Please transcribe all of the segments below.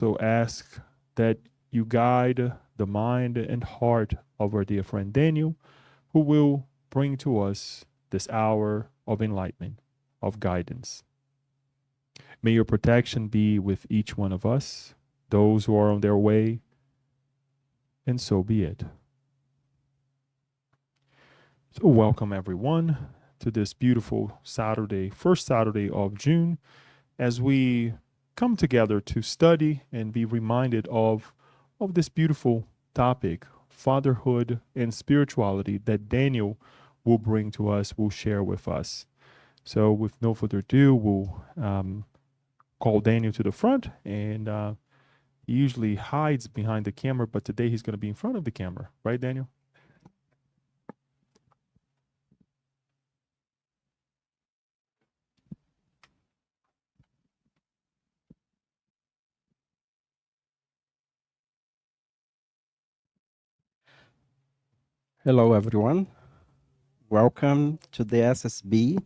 So ask that you guide the mind and heart of our dear friend Daniel, who will bring to us this hour of enlightenment, of guidance. May your protection be with each one of us, those who are on their way, and so be it. So, welcome everyone to this beautiful Saturday, first Saturday of June, as we come together to study and be reminded of this beautiful topic, fatherhood and spirituality, that Daniel will bring to us, will share with us. So, with no further ado, we'll call Daniel to the front, and he usually hides behind the camera, but today he's going to be in front of the camera, right, Daniel? Hello, everyone. Welcome to the SSB.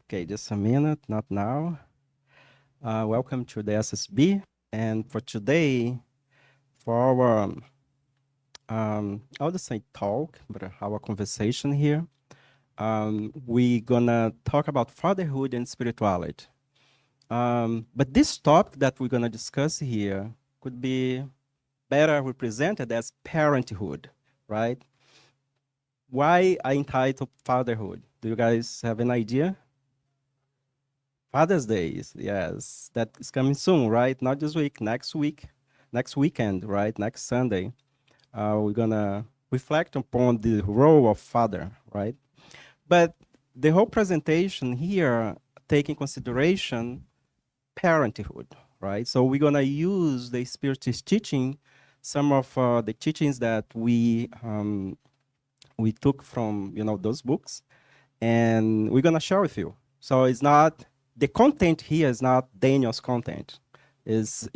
Okay, just a minute, not now. Welcome to the SSB. And for today, for our, I'll just say talk, but our conversation here, we're gonna talk about fatherhood and spirituality. But this topic that we're gonna discuss here could be better represented as parenthood, right? Why I entitled fatherhood? Do you guys have an idea? Father's Day, yes, that is coming soon, right? Not this week, next weekend, right? Next Sunday, we're gonna reflect upon the role of father, right? But the whole presentation here take in consideration parenthood, right? So we're gonna use the Spiritist teaching, some of the teachings that we took from those books, and we're gonna share with you. So it's not the content here is not Daniel's content. Is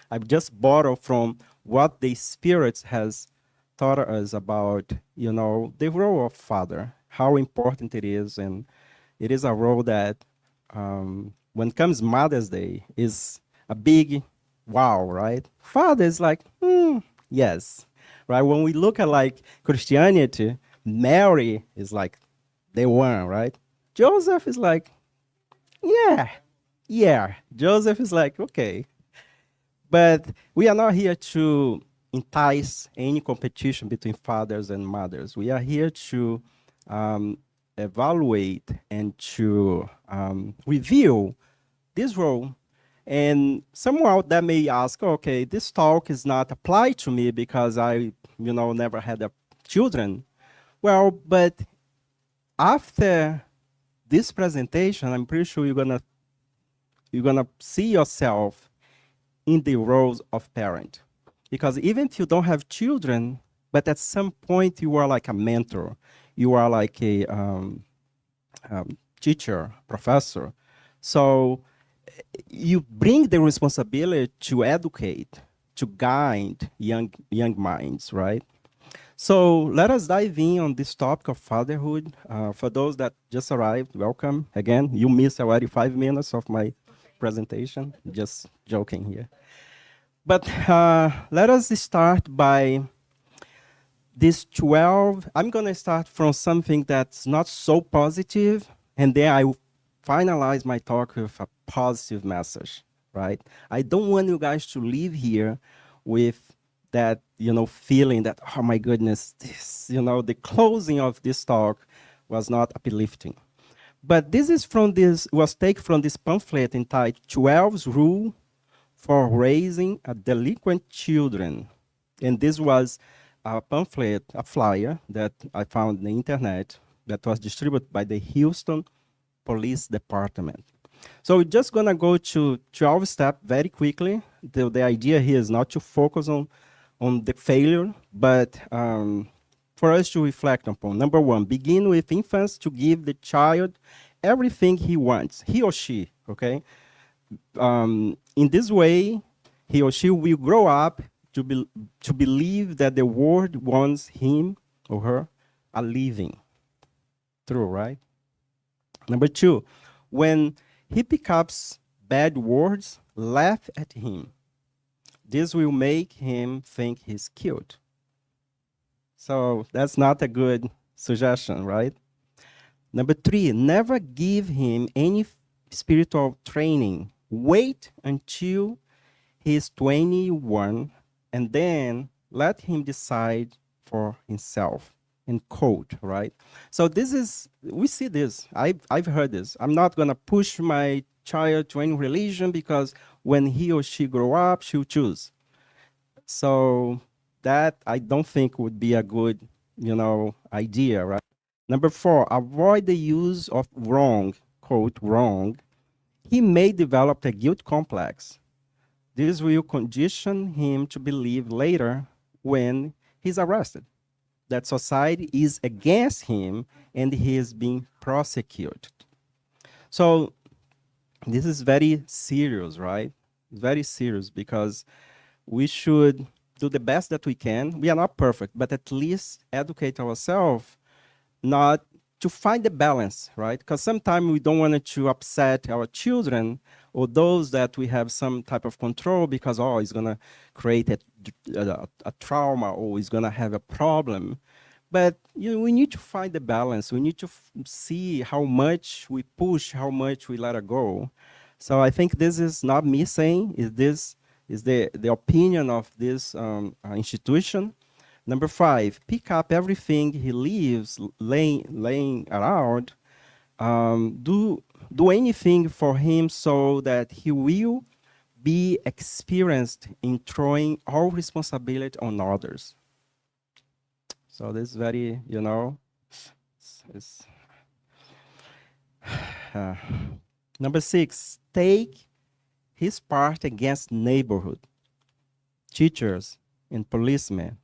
I've just borrowed from what the Spirit has taught us about the role of father, how important it is, and it is a role that when comes Mother's Day is a big wow, right? Father is like yes, right? When we look at like Christianity, Mary is like the one, right? Joseph is like, yeah, yeah. Joseph is like, okay. But we are not here to entice any competition between fathers and mothers. We are here to evaluate and to review this role. And someone out there may ask, okay, this talk is not applied to me because I, never had children. Well, but after this presentation, I'm pretty sure you're gonna see yourself in the roles of parent, because even if you don't have children, but at some point you are like a mentor, you are like a teacher, professor. So you bring the responsibility to educate, to guide young minds, right? So let us dive in on this topic of fatherhood. For those that just arrived, welcome. Again, you missed already 5 minutes of my presentation. Just joking here. But let us start by this 12. I'm going to start from something that's not so positive, and then I will finalize my talk with a positive message, right? I don't want you guys to leave here with that, feeling that, oh my goodness, this, the closing of this talk was not uplifting. But this is was taken from this pamphlet entitled 12's Rule for Raising a Delinquent Children. And this was a pamphlet, a flyer that I found on the internet that was distributed by the Houston Police Department. So we're just gonna go to 12 steps very quickly. The idea here is not to focus on the failure, but for us to reflect upon. Number one, begin with infants to give the child everything he wants, he or she, okay? In this way, he or she will grow up to believe that the world wants him or her a living. True, right? Number two, when he picks up bad words, laugh at him. This will make him think he's cute. So that's not a good suggestion, right? Number 3, never give him any spiritual training. Wait until he's 21 and then let him decide for himself and code, right? So this is, we see this, I've heard this. I'm not gonna push my child to any religion because when he or she grow up, she'll choose. So that I don't think would be a good, idea, right? Number 4, avoid the use of wrong, quote, wrong. He may develop a guilt complex. This will condition him to believe later when he's arrested that society is against him and he is being prosecuted. So this is very serious, right? Very serious because we should do the best that we can. We are not perfect, but at least educate ourselves not to find the balance, right? Because sometimes we don't want to upset our children or those that we have some type of control because, oh, it's going to create a trauma or it's going to have a problem. But we need to find the balance. We need to see how much we push, how much we let it go. So I think this is not me saying, this is the opinion of this institution. Number 5, pick up everything he leaves laying around. Do anything for him so that he will be experienced in throwing all responsibility on others. So this is very, it's, number 6, take his part against neighborhood, teachers, and policemen.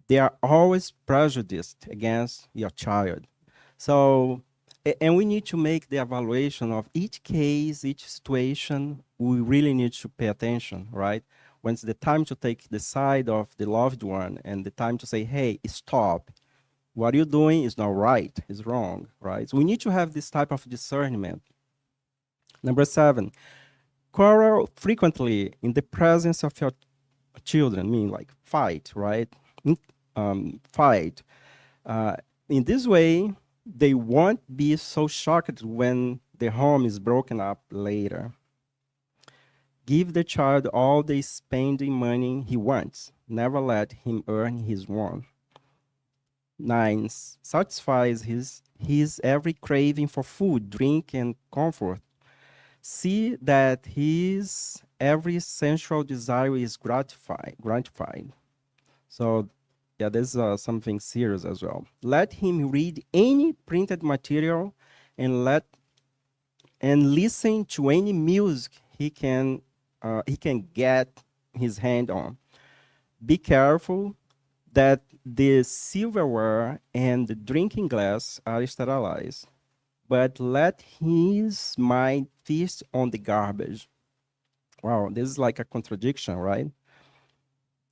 They are always prejudiced against your child. So, and we need to make the evaluation of each case, each situation. We really need to pay attention, right? When it's the time to take the side of the loved one and the time to say, hey, stop. What you're doing is not right, it's wrong, right? So we need to have this type of discernment. Number 7, quarrel frequently in the presence of your children, meaning like fight, right? Fight. In this way, they won't be so shocked when the home is broken up later. Give the child all the spending money he wants. Never let him earn his own. 9, satisfies his every craving for food, drink, and comfort. See that his every sensual desire is gratified. So, yeah, there's something serious as well. Let him read any printed material and listen to any music he can get his hand on. Be careful that the silverware and the drinking glass are sterilized, but let his mind feast on the garbage. Wow, this is like a contradiction, right?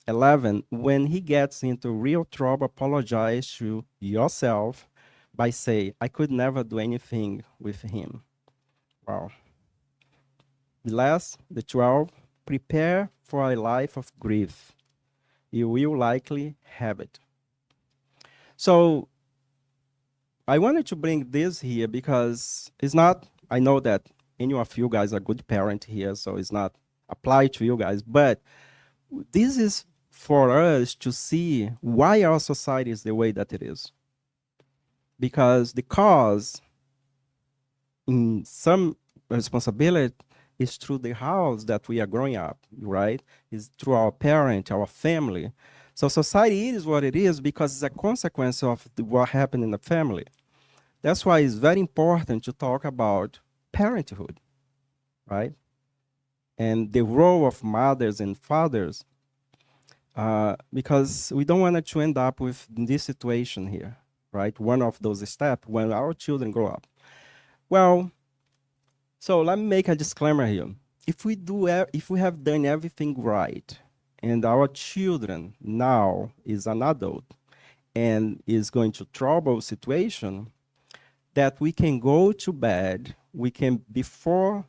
11, when he gets into real trouble, apologize to yourself by saying, I could never do anything with him. Wow. The 12, prepare for a life of grief. You will likely have it. So I wanted to bring this here because it's not, I know that any of you guys are good parent here, so it's not applied to you guys, but this is for us to see why our society is the way that it is. Because the cause in some responsibility is through the house that we are growing up, right? It's through our parent, our family. So society is what it is because it's a consequence of what happened in the family. That's why it's very important to talk about parenthood, right? And the role of mothers and fathers, because we don't want to end up with this situation here, right? One of those steps when our children grow up. Well, so let me make a disclaimer here. If we have done everything right, and our children now is an adult and is going to trouble situation, that we can go to bed, we can, before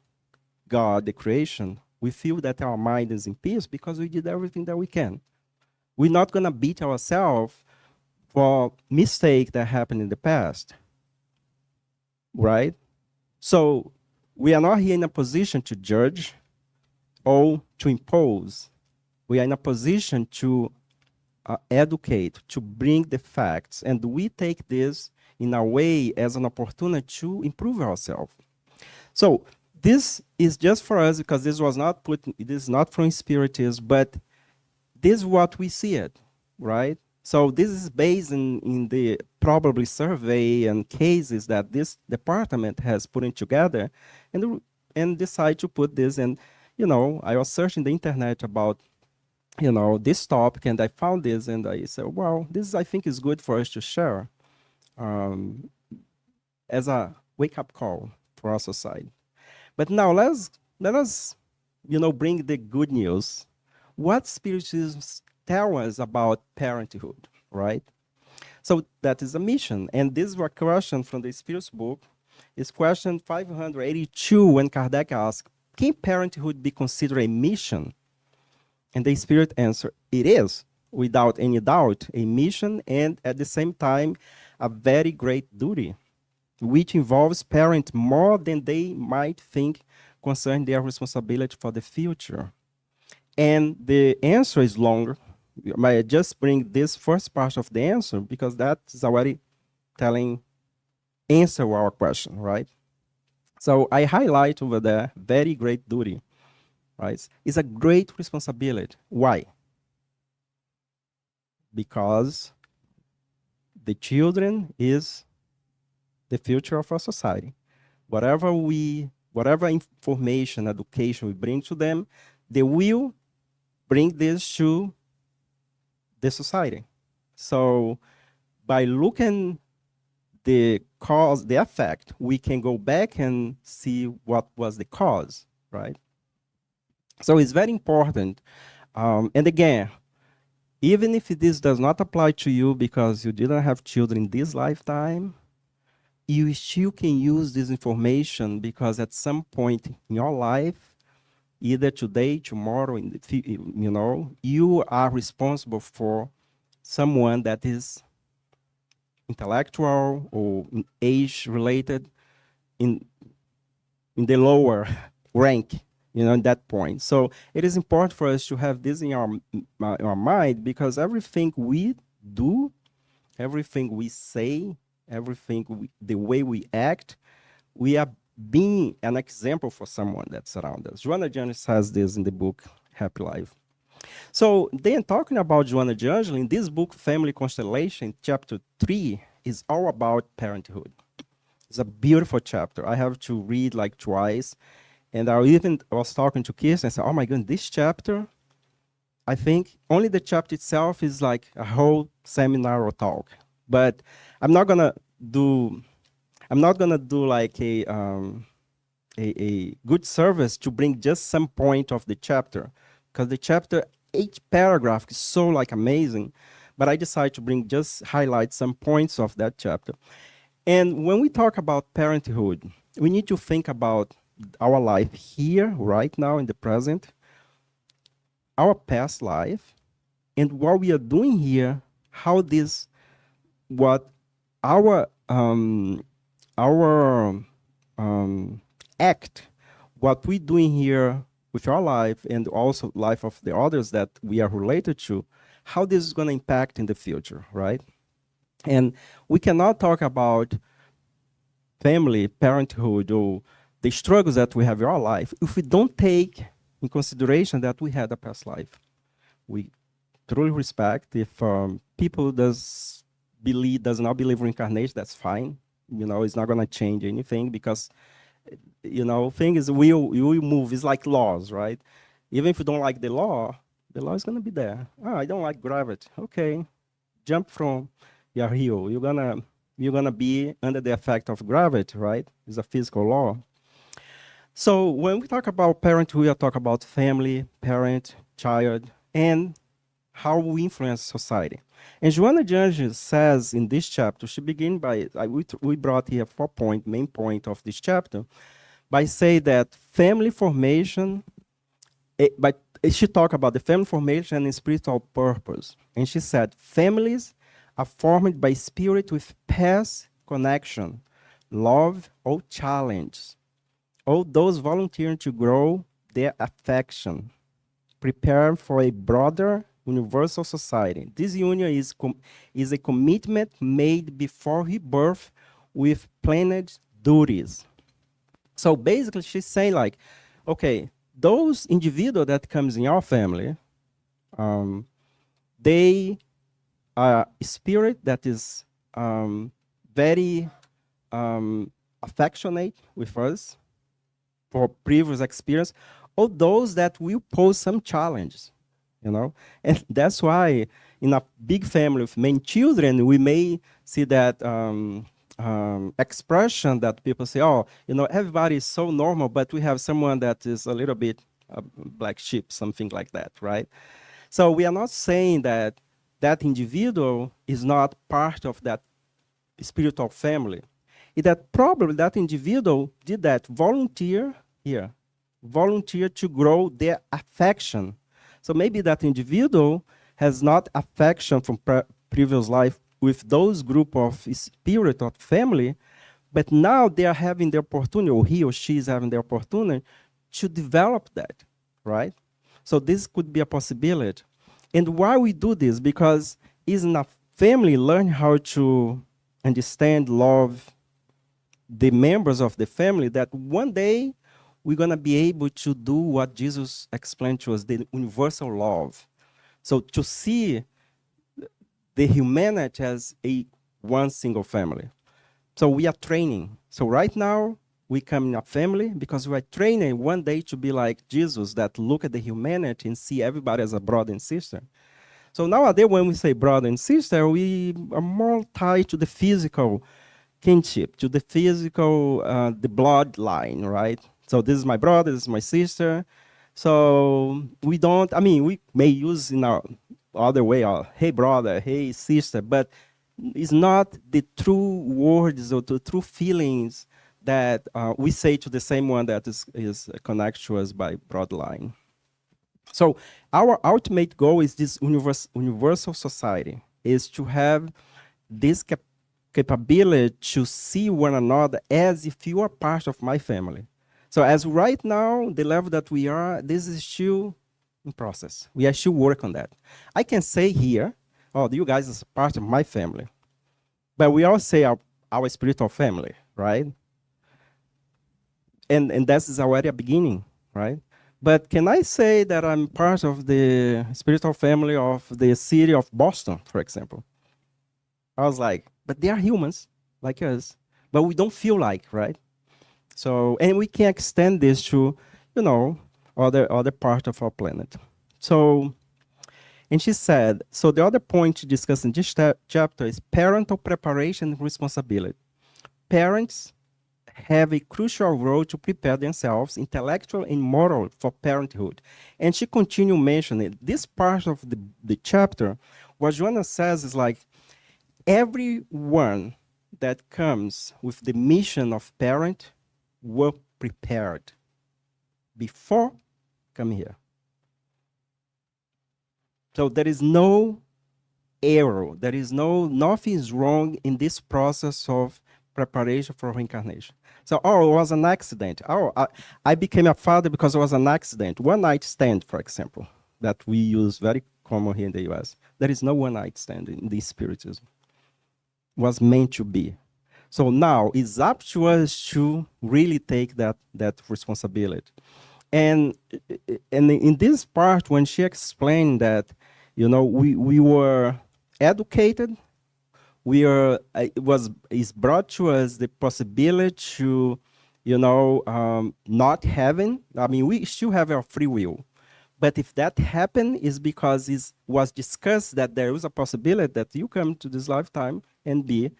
God, the creation, We feel that our mind is in peace because we did everything that we can. We're not going to beat ourselves for mistake that happened in the past, right? So we are not here in a position to judge or to impose. We are in a position to educate, to bring the facts, and we take this in a way as an opportunity to improve ourselves. So this is just for us because this was not put, this is not from Spiritism, but this is what we see it, right? So this is based in the probably survey and cases that this department has put in together and decide to put this. And, I was searching the internet about, this topic, and I found this, and I said, well, this I think is good for us to share as a wake-up call for our society. But now let us, bring the good news. What Spiritism tell us about parenthood, right? So that is a mission. And this is a question from the Spirit's book. It's question 582 when Kardec asked, can parenthood be considered a mission? And the Spirit answered, it is, without any doubt, a mission and at the same time, a very great duty, which involves parents more than they might think concerning their responsibility for the future. And the answer is longer. I just bring this first part of the answer because that is already answer our question, right? So I highlight over there, very great duty, right? It's a great responsibility. Why? Because the children is the future of our society. Whatever information, education we bring to them, they will bring this to the society. So by looking the cause, the effect, we can go back and see what was the cause, right? So it's very important. And again, even if this does not apply to you because you didn't have children this lifetime, you still can use this information because at some point in your life, either today, tomorrow, you are responsible for someone that is intellectual or age related in the lower rank, in that point. So it is important for us to have this in our mind because everything we do, everything we say, the way we act, we are being an example for someone that's around us. Joanna Jones has this in the book, Happy Life. So then talking about Joanna de Angeli, in this book, Family Constellation, chapter 3, is all about parenthood. It's a beautiful chapter. I have to read like twice. And I was talking to Kirsten and said, oh my God, this chapter, I think only the chapter itself is like a whole seminar or talk. But I'm not gonna do like a good service to bring just some point of the chapter, because the chapter, each paragraph is so like amazing, but I decided to bring just highlight some points of that chapter. And when we talk about parenthood, we need to think about our life here, right now, in the present, our past life, and what we are doing here, how this, what our act, what we're doing here with our life and also life of the others that we are related to, how this is going to impact in the future, right? And we cannot talk about family, parenthood, or the struggles that we have in our life if we don't take in consideration that we had a past life. We truly respect if people does not believe in reincarnation, that's fine. It's not going to change anything because, things will move. It's like laws, right? Even if you don't like the law is going to be there. Oh, I don't like gravity. Okay, jump from your hill. You're gonna be under the effect of gravity, right? It's a physical law. So when we talk about parenthood, we are talking about family, parent, child, and how we influence society. And Joanna de Angelis says in this chapter, she begin by, we brought here 4 main point of this chapter, by saying that family formation but she talked about the family formation and spiritual purpose. And she said, families are formed by spirit with past connection, love, or challenge. All those volunteering to grow their affection, prepare for a broader universal society. This union is a commitment made before rebirth with planned duties. So basically, she's saying like, okay, those individuals that comes in our family, they are a spirit that is very affectionate with us for previous experience, or those that will pose some challenges, you know? And that's why in a big family with many children, we may see that expression that people say, oh, you know, everybody is so normal, but we have someone that is a little bit black sheep, something like that, right? So we are not saying that that individual is not part of that spiritual family. Is that probably that individual did that volunteer here, volunteer to grow their affection. So maybe that individual has not affection from previous life with those group of spirit of family, but now they are having the opportunity, or he or she is having the opportunity to develop that, right? So this could be a possibility. And why we do this? Because in a family learn how to understand, love the members of the family, that one day we're going to be able to do what Jesus explained to us, the universal love. So to see the humanity as a one single family. So we are training. So right now, we come in a family because we are training one day to be like Jesus, that look at the humanity and see everybody as a brother and sister. So nowadays, when we say brother and sister, we are more tied to the physical kinship, to the physical, the bloodline, right? So this is my brother, this is my sister. So we don't, I mean, we may use in our other way, hey brother, hey sister, but it's not the true words or the true feelings that we say to the same one that is connected to us by bloodline. So our ultimate goal is this universal society, is to have this capability to see one another as if you are part of my family. So as right now, the level that we are, this is still in process. We are still working on that. I can say here, oh, you guys is part of my family. But we all say our spiritual family, right? And that is already a beginning, right? But can I say that I'm part of the spiritual family of the city of Boston, for example? I was like, but they are humans like us, but we don't feel like, right? So, and we can extend this to, you know, other part of our planet. So, and she said, so the other point to discuss in this chapter is parental preparation and responsibility. Parents have a crucial role to prepare themselves intellectually and morally for parenthood. And she continued mentioning this part of the chapter, what Joanna says is like, everyone that comes with the mission of parent were prepared before coming here. So there is no error. There is nothing is wrong in this process of preparation for reincarnation. So, oh, it was an accident. Oh, I became a father because it was an accident. One night stand, for example, that we use very common here in the US. There is no one night stand in this spiritism. It was meant to be. So now it's up to us to really take that responsibility. And in this part, when she explained that, you know, we were educated, it's brought to us the possibility to, you know, not having, I mean, we still have our free will. But if that happened, is because it was discussed that there is a possibility that you come to this lifetime and be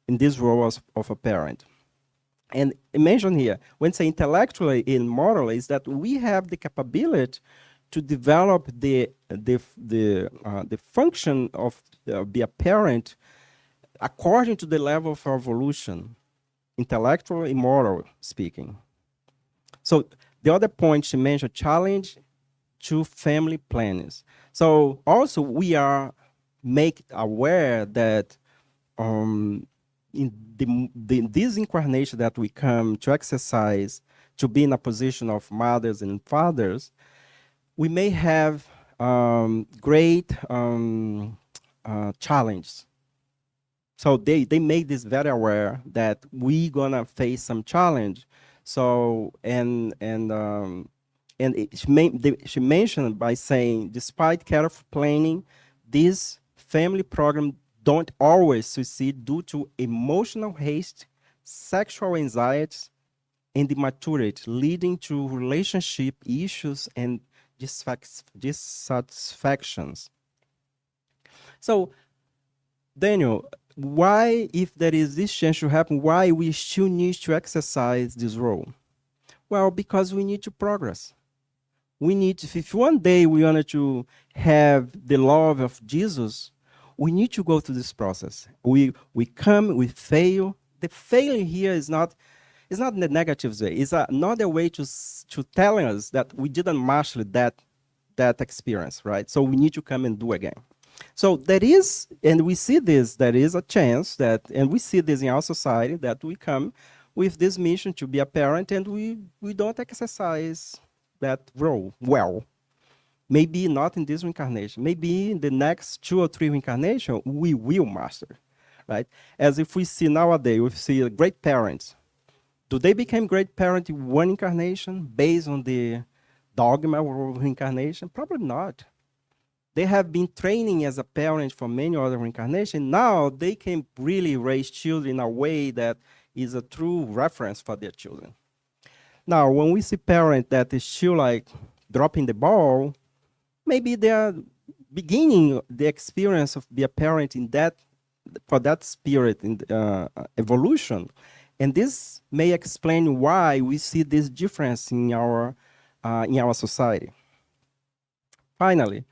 in this role of a parent. And mention here, when say intellectually and morally, is that we have the capability to develop the function of be a parent according to the level of our evolution, intellectual and moral speaking. So the other point she mentioned, challenge to family plannings. So also we are make aware that in this incarnation that we come to exercise, to be in a position of mothers and fathers, we may have great challenges. So they made this very aware that we gonna face some challenge. So she mentioned by saying, despite careful planning, this family program don't always succeed due to emotional haste, sexual anxieties, and immaturity, leading to relationship issues and dissatisfactions. So, Daniel, why, if there is this chance to happen, why we still need to exercise this role? Well, because we need to progress. We need to, if one day we wanted to have the love of Jesus, we need to go through this process. We come, we fail. The failure here is not, it's not in the negative way. It's another way to telling us that we didn't master that experience, right? So we need to come and do again. So there is, and we see this, there is a chance that, and we see this in our society, that we come with this mission to be a parent and we don't exercise that role well. Maybe not in this reincarnation. Maybe in the next 2 or 3 reincarnations, we will master, right? As if we see nowadays, we see great parents. Do they become great parents in one incarnation based on the dogma of reincarnation? Probably not. They have been training as a parent for many other reincarnations. Now they can really raise children in a way that is a true reference for their children. Now, when we see parents that is still like dropping the ball, maybe they are beginning the experience of be a parent in that, for that spirit in evolution, and this may explain why we see this difference in our society. Finally,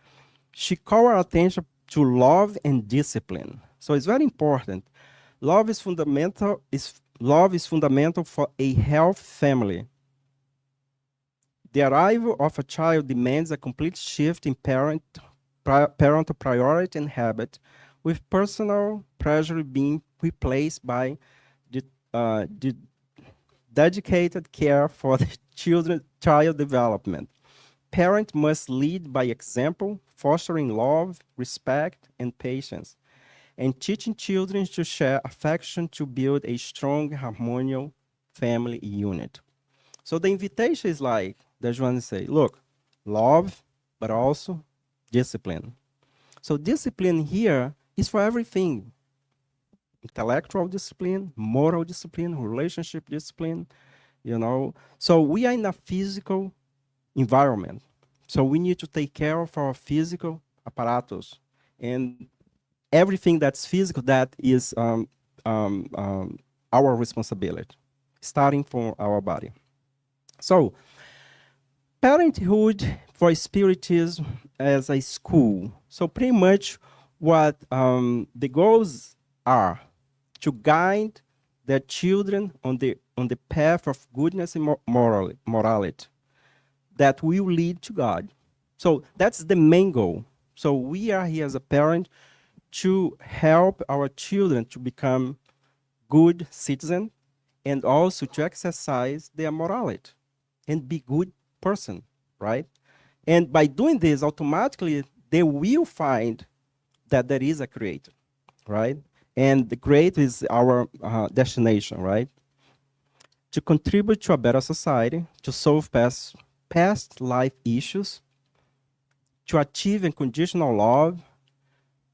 she called our attention to love and discipline. So it's very important. Love is fundamental. Love is fundamental for a healthy family. The arrival of a child demands a complete shift in parental priority and habit, with personal pleasure being replaced by the dedicated care for the child development. Parents must lead by example, fostering love, respect, and patience, and teaching children to share affection to build a strong, harmonious family unit. So the invitation is like, there's one to say, look, love, but also discipline. So discipline here is for everything. Intellectual discipline, moral discipline, relationship discipline, you know. So we are in a physical environment. So we need to take care of our physical apparatus. And everything that's physical, that is our responsibility, starting from our body. So parenthood for spiritism as a school. So pretty much what the goals are to guide their children on the path of goodness and morality that will lead to God. So that's the main goal. So we are here as a parent to help our children to become good citizens and also to exercise their morality and be good person, right? And by doing this, automatically they will find that there is a creator, right? And the creator is our destination, right? To contribute to a better society, to solve past life issues, to achieve unconditional love,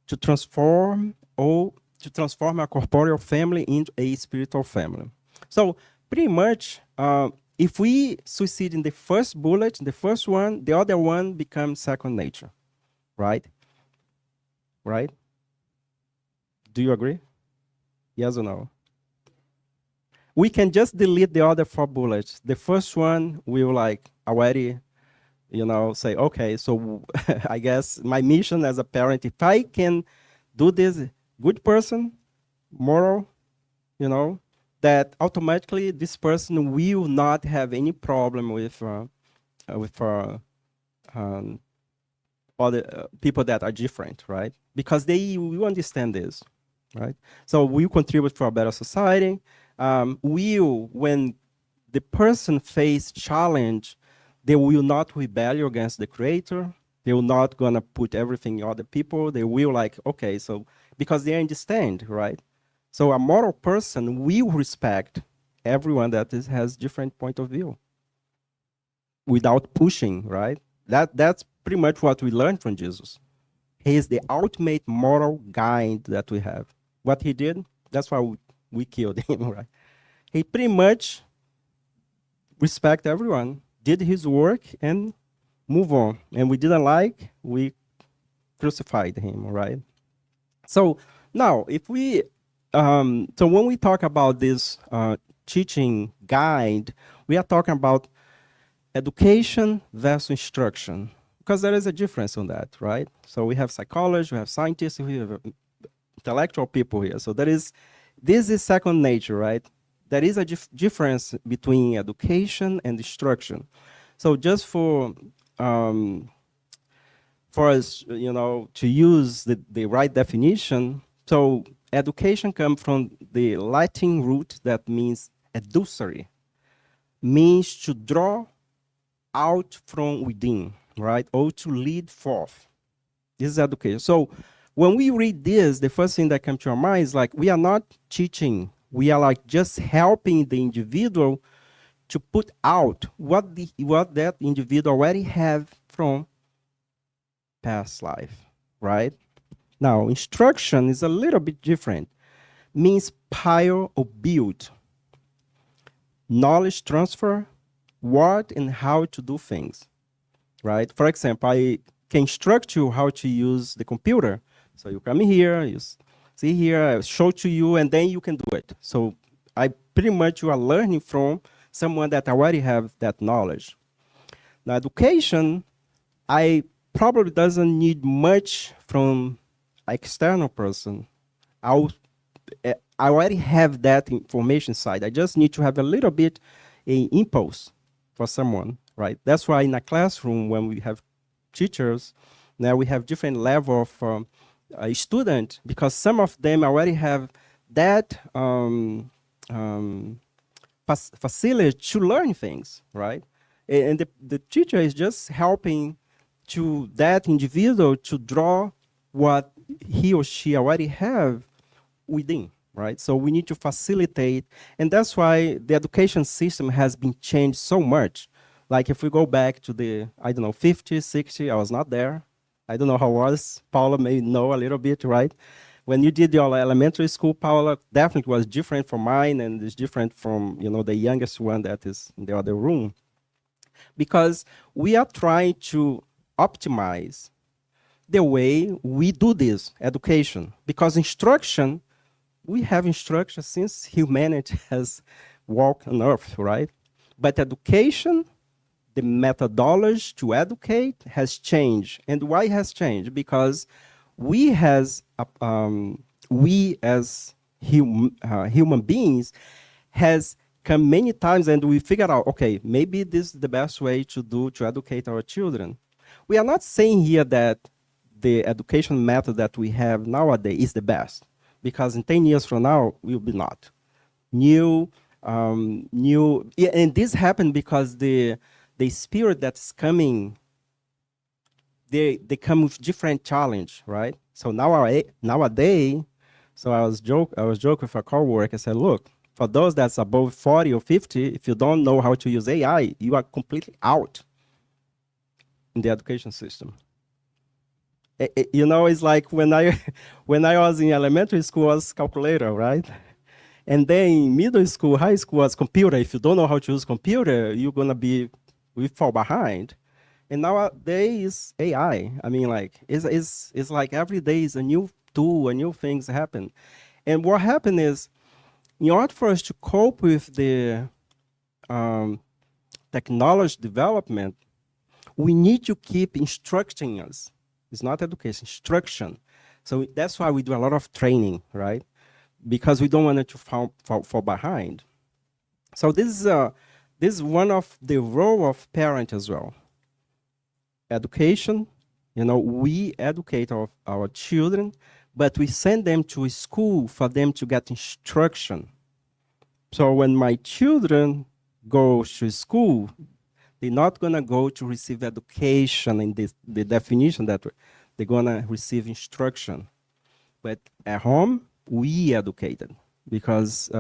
to transform a corporeal family into a spiritual family. So pretty much, if we succeed in the first bullet, the first one, the other one becomes second nature, right? Right? Do you agree? Yes or no? We can just delete the other 4 bullets. The first one will like already, say, okay, so I guess my mission as a parent, if I can do this, good person, moral, that automatically this person will not have any problem with um, other people that are different, right? Because they will understand this, right? So we contribute for a better society. When the person face challenge, they will not rebel against the creator. They will not gonna put everything in other people. They will like, okay, so because they understand, right? So a moral person will respect everyone that has different point of view without pushing, right? That's pretty much what we learned from Jesus. He is the ultimate moral guide that we have. What he did, that's why we killed him, right? He pretty much respect everyone, did his work, and move on. And we didn't like, we crucified him, right? So now, if we, so when we talk about this teaching guide, we are talking about education versus instruction, because there is a difference on that, right? So we have psychologists, we have scientists, we have intellectual people here. So this is second nature, right? There is a difference between education and instruction. So just for us, to use the right definition, so education comes from the Latin root that means educere, means to draw out from within, right? Or to lead forth. This is education. So when we read this, the first thing that comes to our mind is like, we are not teaching. We are like just helping the individual to put out what that individual already have from past life, right? Now, instruction is a little bit different. Means pile or build. Knowledge transfer, what and how to do things, right? For example, I can instruct you how to use the computer. So you come here, you see here, I show to you, and then you can do it. So I pretty much, you are learning from someone that already have that knowledge. Now, education, I probably doesn't need much from an external person. I already have that information side. I just need to have a little bit a impulse for someone, right? That's why in a classroom, when we have teachers, now we have different level of student, because some of them already have that facility to learn things, right? And the teacher is just helping to that individual to draw what he or she already have within, right? So we need to facilitate, and that's why the education system has been changed so much. Like if we go back to the, I don't know, 50, 60, I was not there. I don't know how it was. Paula may know a little bit, right? When you did your elementary school, Paula, definitely was different from mine, and is different from, the youngest one that is in the other room. Because we are trying to optimize the way we do this education. Because instruction, we have instruction since humanity has walked on earth, right? But education, the methodology to educate has changed. And why it has changed? Because we as human beings has come many times, and we figured out, okay, maybe this is the best way to educate our children. We are not saying here that the education method that we have nowadays is the best, because in 10 years from now, we will be not. And this happened because the spirit that's coming, they come with different challenge, right? So nowadays, so I was joking with a coworker. I said, look, for those that's above 40 or 50, if you don't know how to use AI, you are completely out in the education system. It's like when I was in elementary school, I was calculator, right? And then in middle school, high school was computer. If you don't know how to use computer, we fall behind. And nowadays, AI. I mean, like, it's like every day is a new tool, a new things happen. And what happened is, in order for us to cope with the technology development, we need to keep instructing us. It's not education, instruction. So that's why we do a lot of training, right? Because we don't want it to fall behind. So this is one of the role of parent as well. education. We educate our children, but we send them to a school for them to get instruction. So when my children go to school, they're not going to go to receive education in the definition that they're going to receive instruction. But at home, we educated because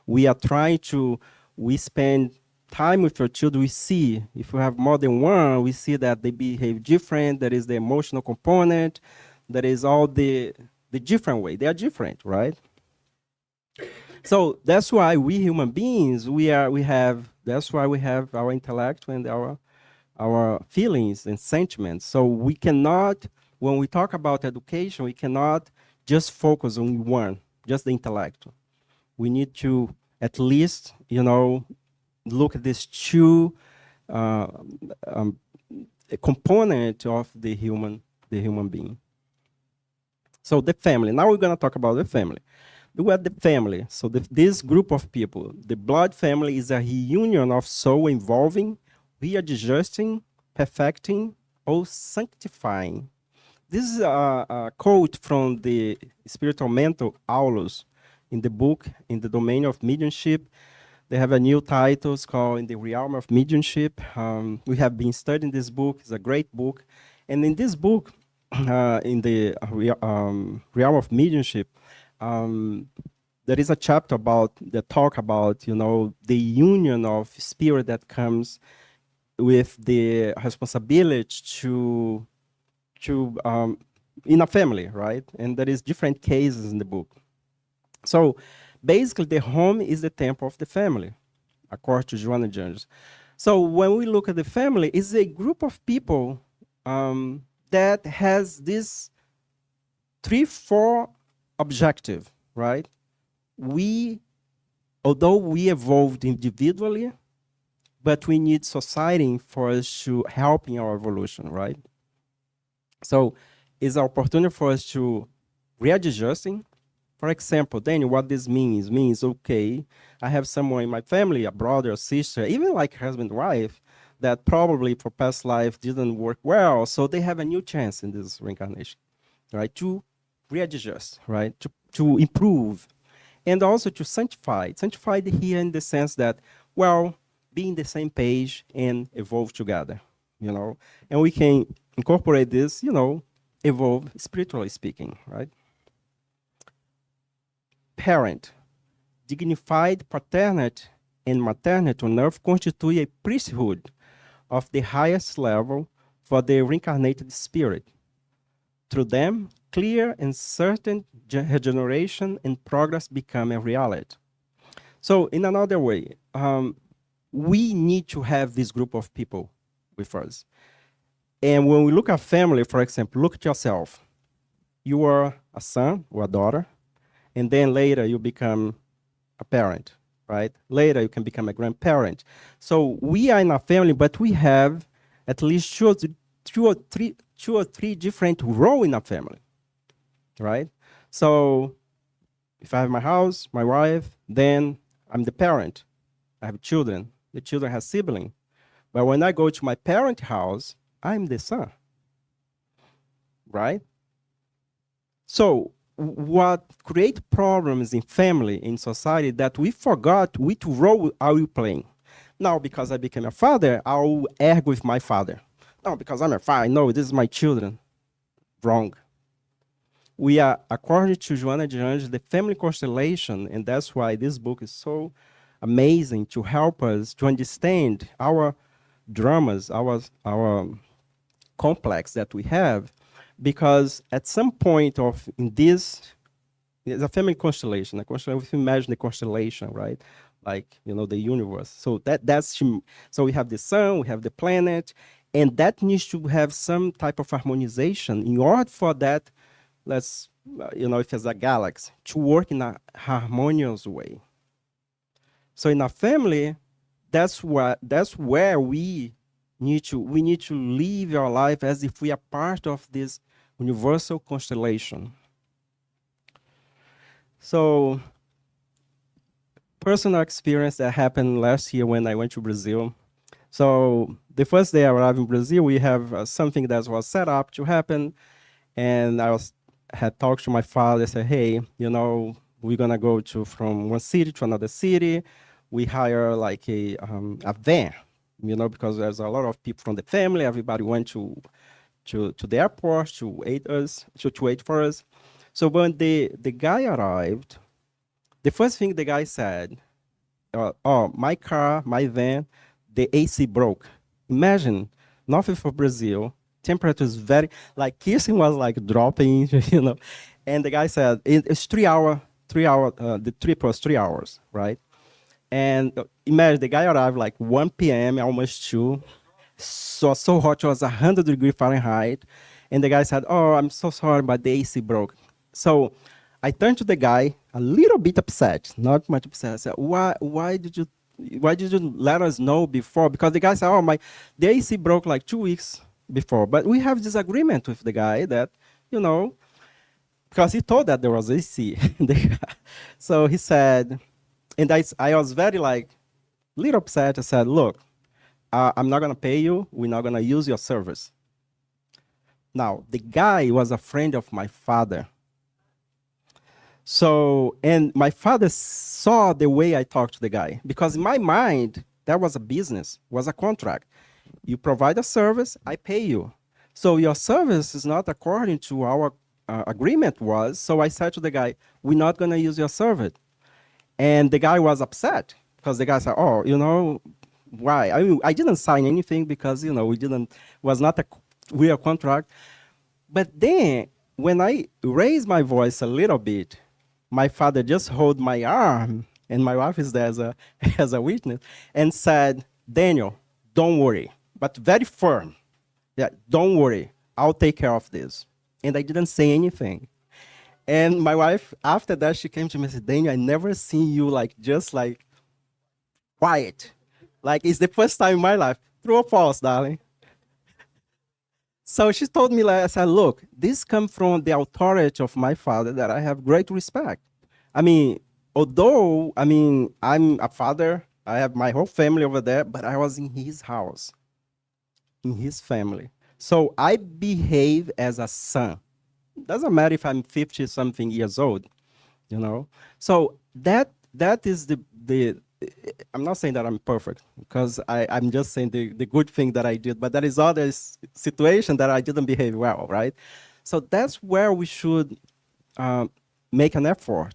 we are trying to, we spend time with your children. We see, if we have more than one, we see that they behave different. There is the emotional component. There is all the different way. They are different, right? So that's why we human beings, that's why we have our intellect and our feelings and sentiments. So we cannot, when we talk about education, we cannot just focus on one, just the intellect. We need to at least, look at these two a component of the human being. So the family. Now we're going to talk about the family. Look at the family. So this group of people, the blood family is a reunion of soul involving, readjusting, perfecting, or sanctifying. This is a quote from the spiritual mentor Aulus in the book, In the Domain of Mediumship. They have a new title called In the Realm of Mediumship. We have been studying this book. It's a great book. And in this book, in the Realm of Mediumship, there is a chapter that talk about, the union of spirit that comes with the responsibility to in a family, right? And there is different cases in the book. So basically, the home is the temple of the family, according to Joanna Jones. So when we look at the family, it's a group of people that has this 3-4 objective, right? Although we evolved individually, but we need society for us to help in our evolution, right? So it's an opportunity for us to readjusting. For example, Daniel, what this means, okay, I have someone in my family, a brother, a sister, even like husband, wife, that probably for past life didn't work well, so they have a new chance in this reincarnation, right? To readjust, right? To improve, and also to sanctify. Sanctified here in the sense that, well, be in the same page and evolve together, and we can incorporate this, evolve spiritually speaking, right? Parent, dignified paternity and maternity on earth constitute a priesthood of the highest level for the reincarnated spirit. Through them, clear and certain regeneration and progress become a reality. So in another way, we need to have this group of people with us. And when we look at family, for example, look at yourself. You are a son or a daughter, and then later you become a parent, right? Later you can become a grandparent. So we are in a family, but we have at least two or three different roles in a family, right? So if I have my house, my wife, then I'm the parent. I have children. The children have siblings. But when I go to my parent house, I'm the son, right? So what create problems in family, in society, that we forgot which role are we playing. Now, because I became a father, I will argue with my father. No, because I'm a father, no, this is my children. Wrong. We are, according to Joanna de Anjos, the family constellation, and that's why this book is so amazing to help us to understand our dramas, our complex that we have, because at some point of in this, it's a family constellation. A constellation, if you imagine the constellation, right? Like, the universe. So so we have the sun, we have the planet, and that needs to have some type of harmonization in order for that, if it's a galaxy, to work in a harmonious way. So in a family, that's where we need to live our life as if we are part of this universal constellation. So personal experience that happened last year when I went to Brazil. So the first day I arrived in Brazil, we have something that was set up to happen, and had talked to my father. Said, "Hey, we're gonna go to from one city to another city. We hire like a van, because there's a lot of people from the family. Everybody went to the airport to wait for us. So when the guy arrived, the first thing the guy said, "Oh, my car, my van, the AC broke." Imagine, nothing for Brazil. Temperature is very like kissing was like dropping, And the guy said it's 3 hour, 3 hour. The trip was 3 hours, right? And imagine the guy arrived like 1 p.m., almost 2. So hot, it was 100 degrees Fahrenheit. And the guy said, "Oh, I'm so sorry, but the AC broke." So I turned to the guy, a little bit upset, not much upset. I said, why did you let us know before? Because the guy said, "Oh, the AC broke like 2 weeks before." But we have this agreement with the guy that, you know, because he told that there was AC. So he said, and I was very like, little upset. I said, "Look, I'm not gonna pay you. We're not gonna use your service." Now, the guy was a friend of my father. So, and my father saw the way I talked to the guy, because in my mind, that was a business, was a contract. You provide a service, I pay you. So your service is not according to our agreement was. So I said to the guy, "We're not gonna use your service." And the guy was upset because the guy said, "Oh, why?" I mean, I didn't sign anything because, we didn't, was not a real contract. But then when I raised my voice a little bit, my father just hold my arm, and my wife is there as a, as a witness, and said, "Daniel, don't worry," but very firm. "Yeah, don't worry. I'll take care of this." And I didn't say anything. And my wife, after that, she came to me and said, "Daniel, I never seen you like just like quiet. Like it's the first time in my life." True or false, darling? So she told me, like, I said, "Look, this comes from the authority of my father that I have great respect." I mean, although, I'm a father, I have my whole family over there, but I was in his house, in his family. So I behave as a son. Doesn't matter if I'm 50 something years old, So that is the I'm not saying that I'm perfect, because I'm just saying the good thing that I did, but there is other situation that I didn't behave well, right? So that's where we should make an effort.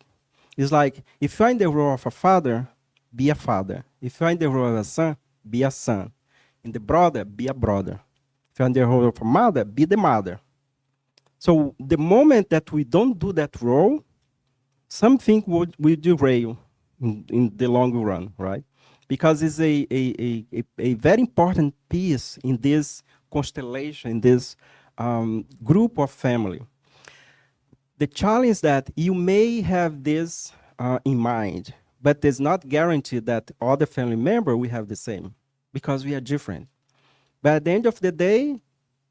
It's like, if you're in the role of a father, be a father. If you're in the role of a son, be a son. In the brother, be a brother. If you're in the role of a mother, be the mother. So the moment that we don't do that role, something will derail in the long run, right? Because it's a very important piece in this constellation, in this group of family. The challenge is that you may have this in mind, but it's not guaranteed that other family member will have the same, because we are different. But at the end of the day,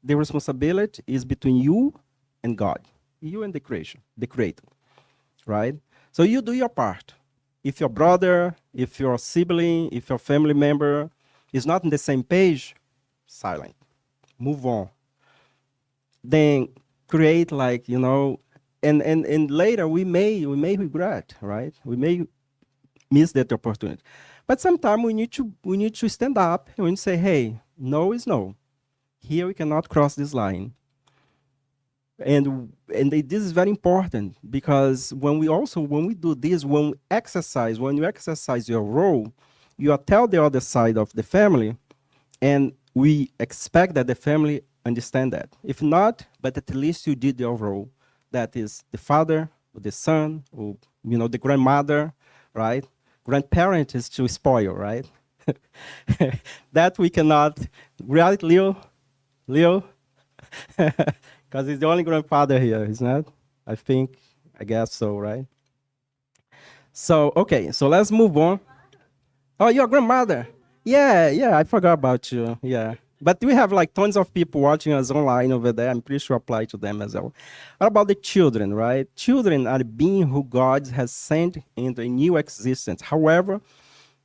the responsibility is between you and God, you and the creator, right? So you do your part. If your brother, if your sibling, if your family member is not on the same page, silent, move on. Then create like, and later we may regret, right? We may miss that opportunity. But sometimes we need to stand up and we need to say, "Hey, no is no. Here we cannot cross this line." And this is very important, because when we do this, when you exercise your role, you are tell the other side of the family, and we expect that the family understand that. If not, but at least you did your role. That is the father, or the son, or the grandmother, right? Grandparent is to spoil, right? That we cannot. Right, Leo? Because he's the only grandfather here, isn't it? I guess so, right? So, okay, so let's move on. Oh, your grandmother. Yeah, I forgot about you. Yeah. But we have like tons of people watching us online over there. I'm pretty sure apply to them as well. What about the children, right? Children are being who God has sent into a new existence. However,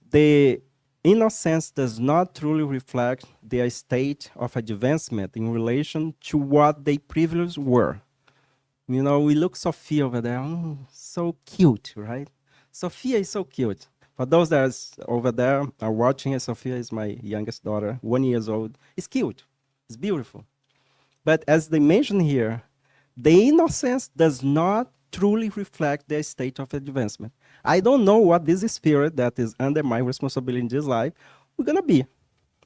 the innocence does not truly reflect their state of advancement in relation to what they previously were. You know, we look Sophia over there, so cute, right? Sophia is so cute. For those that over there are watching, Sophia is my youngest daughter, 1 year old. It's cute, it's beautiful. But as they mention here, the innocence does not truly reflect their state of advancement. I don't know what this spirit that is under my responsibility in this life we're gonna be,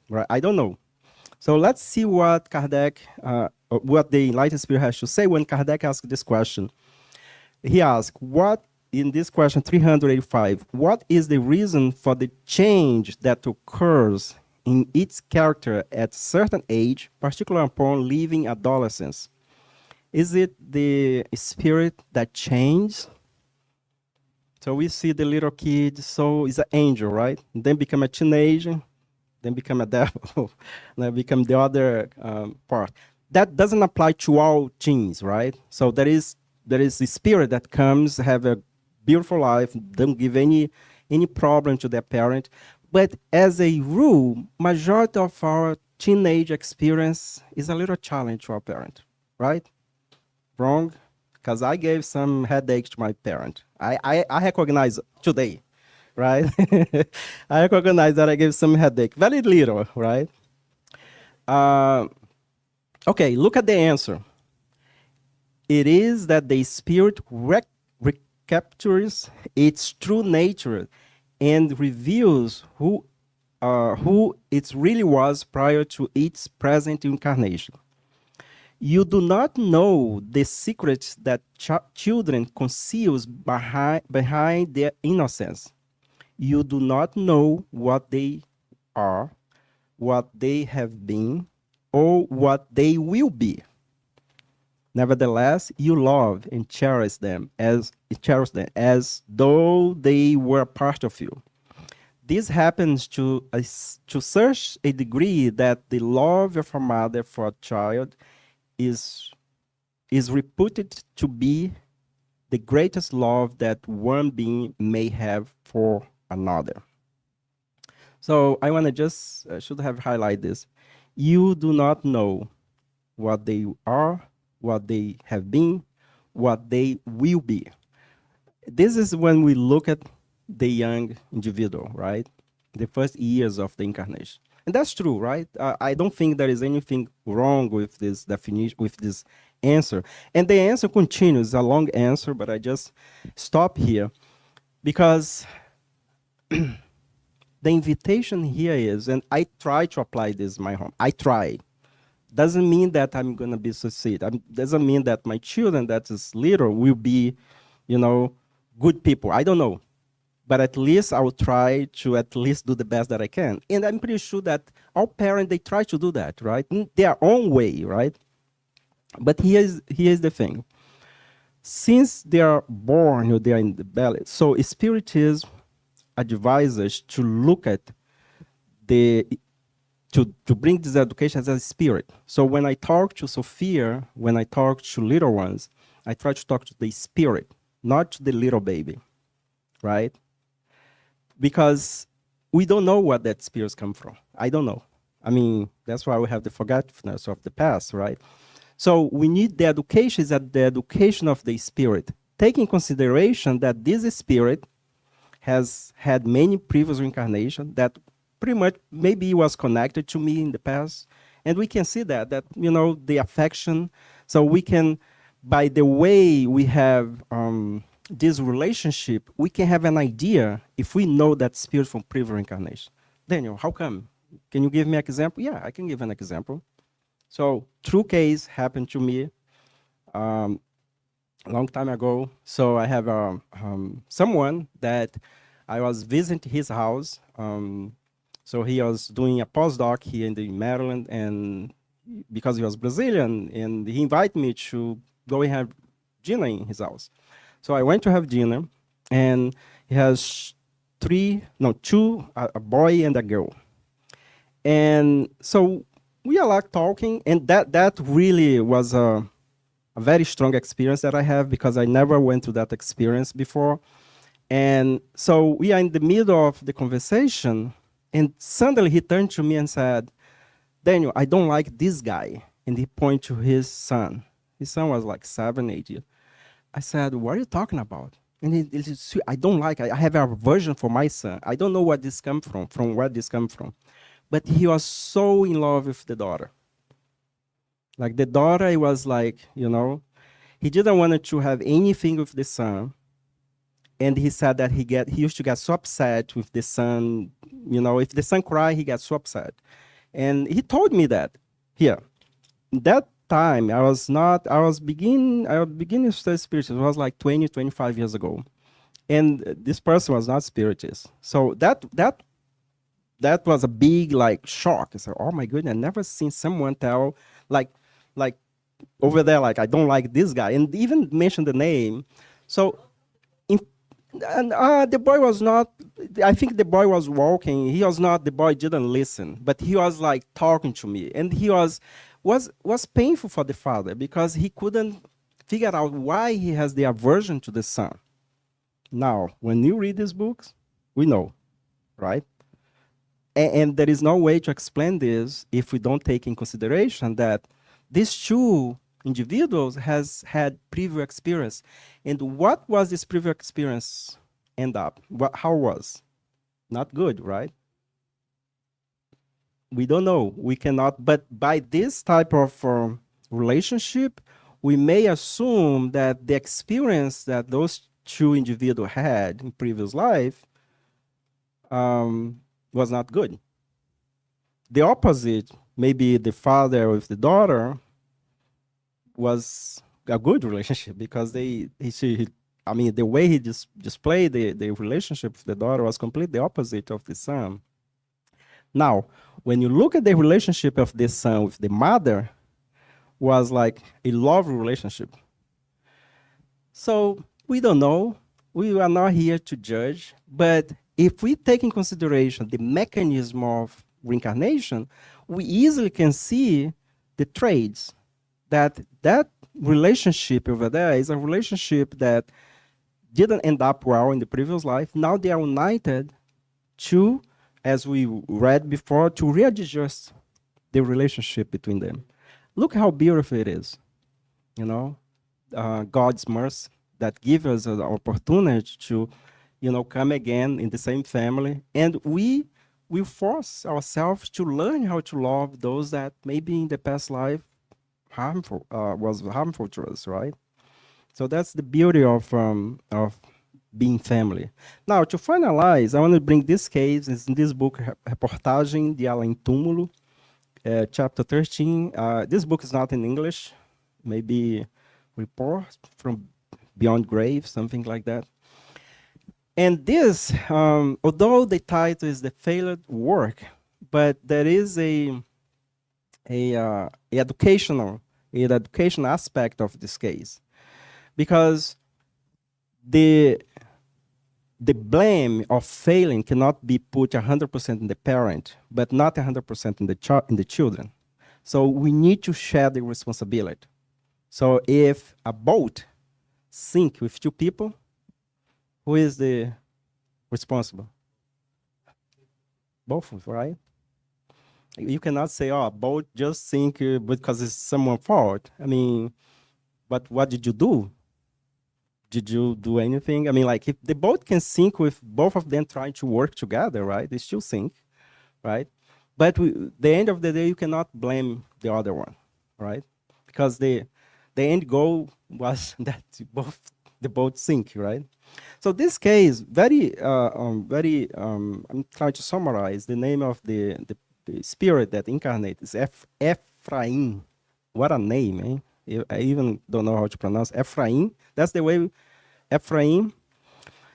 right? I don't know. So let's see what Kardec, what the enlightened spirit has to say when Kardec asked this question. He asked, what, in this question 385, what is the reason for the change that occurs in its character at certain age, particularly upon leaving adolescence? Is it the spirit that changes? So we see the little kid, so it's an angel, right? And then become a teenager, then become a devil, then become the other part. That doesn't apply to all teens, right? So there is the spirit that comes, have a beautiful life, don't give any problem to their parent. But as a rule, majority of our teenage experience is a little challenge to our parent, right? Wrong? Because I gave some headache to my parent. I recognize today, right? I recognize that I gave some headache, very little, right? Okay, look at the answer. It is that the spirit recaptures its true nature and reveals who it really was prior to its present incarnation. You do not know the secrets that children conceals behind their innocence. You do not know what they are, what they have been, or what they will be. Nevertheless, you love and cherish them as though they were part of you. This happens to such a degree that the love of a mother for a child is reputed to be the greatest love that one being may have for another. So I want to just, should have highlighted this. You do not know what they are, what they have been, what they will be. This is when we look at the young individual, right? The first years of the incarnation. And that's true, right? I don't think there is anything wrong with this definition, with this answer. And the answer continues, a long answer, but I just stop here because the invitation here is, and I try to apply this in my home. I try. Doesn't mean that I'm going to be succeed. Doesn't mean that my children that is little will be, good people. I don't know. But at least I will try to at least do the best that I can. And I'm pretty sure that all parents, they try to do that, right? In their own way, right? But here's the thing. Since they are born or they are in the belly, so Spiritism advises us to look at to bring this education as a spirit. So when I talk to Sophia, when I talk to little ones, I try to talk to the spirit, not to the little baby, right? Because we don't know what that spirits come from. I don't know. I mean, that's why we have the forgetfulness of the past, right? So we need the education, is that the education of the spirit, taking consideration that this spirit has had many previous reincarnations that pretty much maybe was connected to me in the past. And we can see that the affection. So we can, by the way we have this relationship, we can have an idea if we know that spirit from previous reincarnation. Daniel, how come? Can you give me an example? Yeah, I can give an example. So, true case happened to me a long time ago. So I have someone that I was visiting his house. So he was doing a postdoc here in Maryland, and because he was Brazilian, and he invited me to go and have dinner in his house. So I went to have dinner, and he has two, a boy and a girl. And so we are like talking, and that really was a very strong experience that I have because I never went through that experience before. And so we are in the middle of the conversation, And suddenly he turned to me and said, Daniel, I don't like this guy. And he pointed to his son. His son was like 7, 8 years. I said, what are you talking about? And he said, I don't like, I have a aversion for my son. I don't know where this come from where this come from. But he was so in love with the daughter. Like the daughter, he was like, he didn't want to have anything with the son. And he said that he used to get so upset with the son. If the son cried, he got so upset. And he told me that here. That time I was beginning to study spiritualism. It was like 20, 25 years ago. And this person was not spiritist. So that was a big like shock. I said, oh my goodness, I never seen someone tell like over there, like, I don't like this guy, and even mention the name. So the boy was not, I think the boy was walking. He was not, the boy didn't listen, but he was like talking to me. And he was painful for the father because he couldn't figure out why he has the aversion to the son. Now, when you read these books, we know, right? And there is no way to explain this if we don't take in consideration that these two individuals has had previous experience. And what was this previous experience end up? How was? Not good, right? We don't know. We cannot, but by this type of relationship, we may assume that the experience that those two individuals had in previous life was not good. The opposite, maybe the father with the daughter, was a good relationship because the way he displayed the relationship with the daughter was completely opposite of the son. Now, when you look at the relationship of the son with the mother, was like a love relationship. So we don't know. We are not here to judge. But if we take in consideration the mechanism of reincarnation, we easily can see the traits that relationship over there is a relationship that didn't end up well in the previous life. Now they are united to, as we read before, to readjust the relationship between them. Look how beautiful it is, God's mercy that gives us an opportunity to, come again in the same family. And we force ourselves to learn how to love those that maybe in the past life was harmful to us, right? So that's the beauty of being family. Now, to finalize, I want to bring this case. It's in this book, Reportagem de Além Túmulo, chapter 13. This book is not in English. Maybe Report from Beyond Grave, something like that. And this, although the title is The Failed Work, but there is an educational aspect of this case, because the blame of failing cannot be put 100% in the parent, but not 100% in the children. So we need to share the responsibility. So if a boat sinks with two people, who is the responsible? Both, right? You cannot say, oh, a boat just sink because it's someone's fault. I mean, but what did you do? Did you do anything? I mean, like, if the boat can sink with both of them trying to work together, right? They still sink, right? But the end of the day, you cannot blame the other one, right? Because the end goal was that both the boat sink, right? So this case, I'm trying to summarize. The name of the spirit that incarnates is Ephraim. What a name, eh? I even don't know how to pronounce Ephraim. That's the way, Ephraim.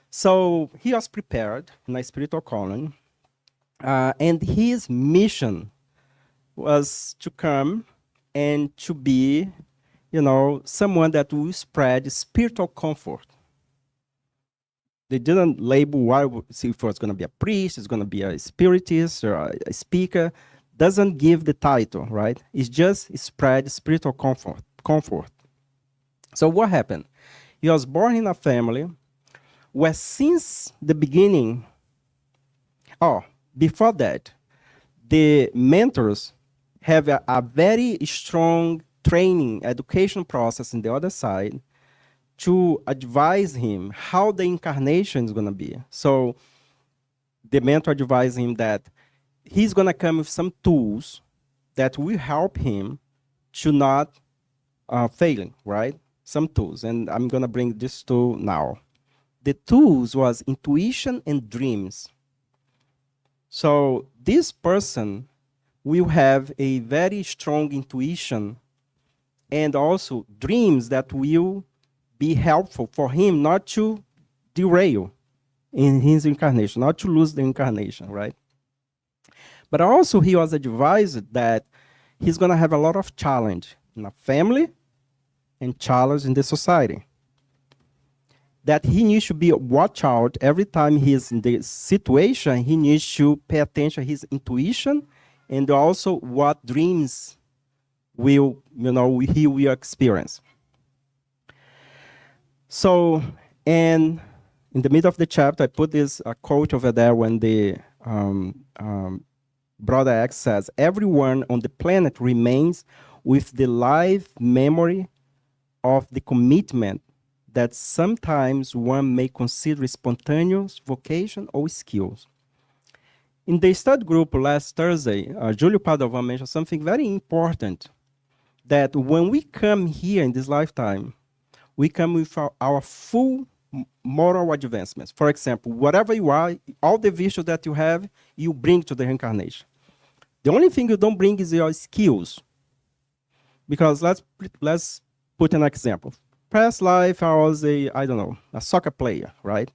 So he was prepared in a spiritual colony, and his mission was to come and to be, someone that will spread spiritual comfort. They didn't label if it was going to be a priest, it's going to be a spiritist or a speaker. Doesn't give the title, right? It's just spread spiritual comfort. So what happened? He was born in a family where since the beginning, before that, the mentors have a very strong training, education process in the other side to advise him how the incarnation is going to be. So the mentor advised him that he's going to come with some tools that will help him to not failing, right? Some tools, and I'm going to bring this tool now. The tools was intuition and dreams. So this person will have a very strong intuition and also dreams that will be helpful for him not to derail in his incarnation, not to lose the incarnation, right? But also he was advised that he's going to have a lot of challenge in a family and challenge in the society. That he needs to be watch out every time he's in the situation, he needs to pay attention to his intuition and also what dreams will, he will experience. So, and in the middle of the chapter, I put this quote over there when the Brother X says, everyone on the planet remains with the live memory of the commitment that sometimes one may consider spontaneous vocation or skills. In the study group last Thursday, Julio Padovan mentioned something very important, that when we come here in this lifetime, we come with our full moral advancements. For example, whatever you are, all the virtues that you have, you bring to the reincarnation. The only thing you don't bring is your skills. Because let's put an example. Past life, I was a soccer player, right?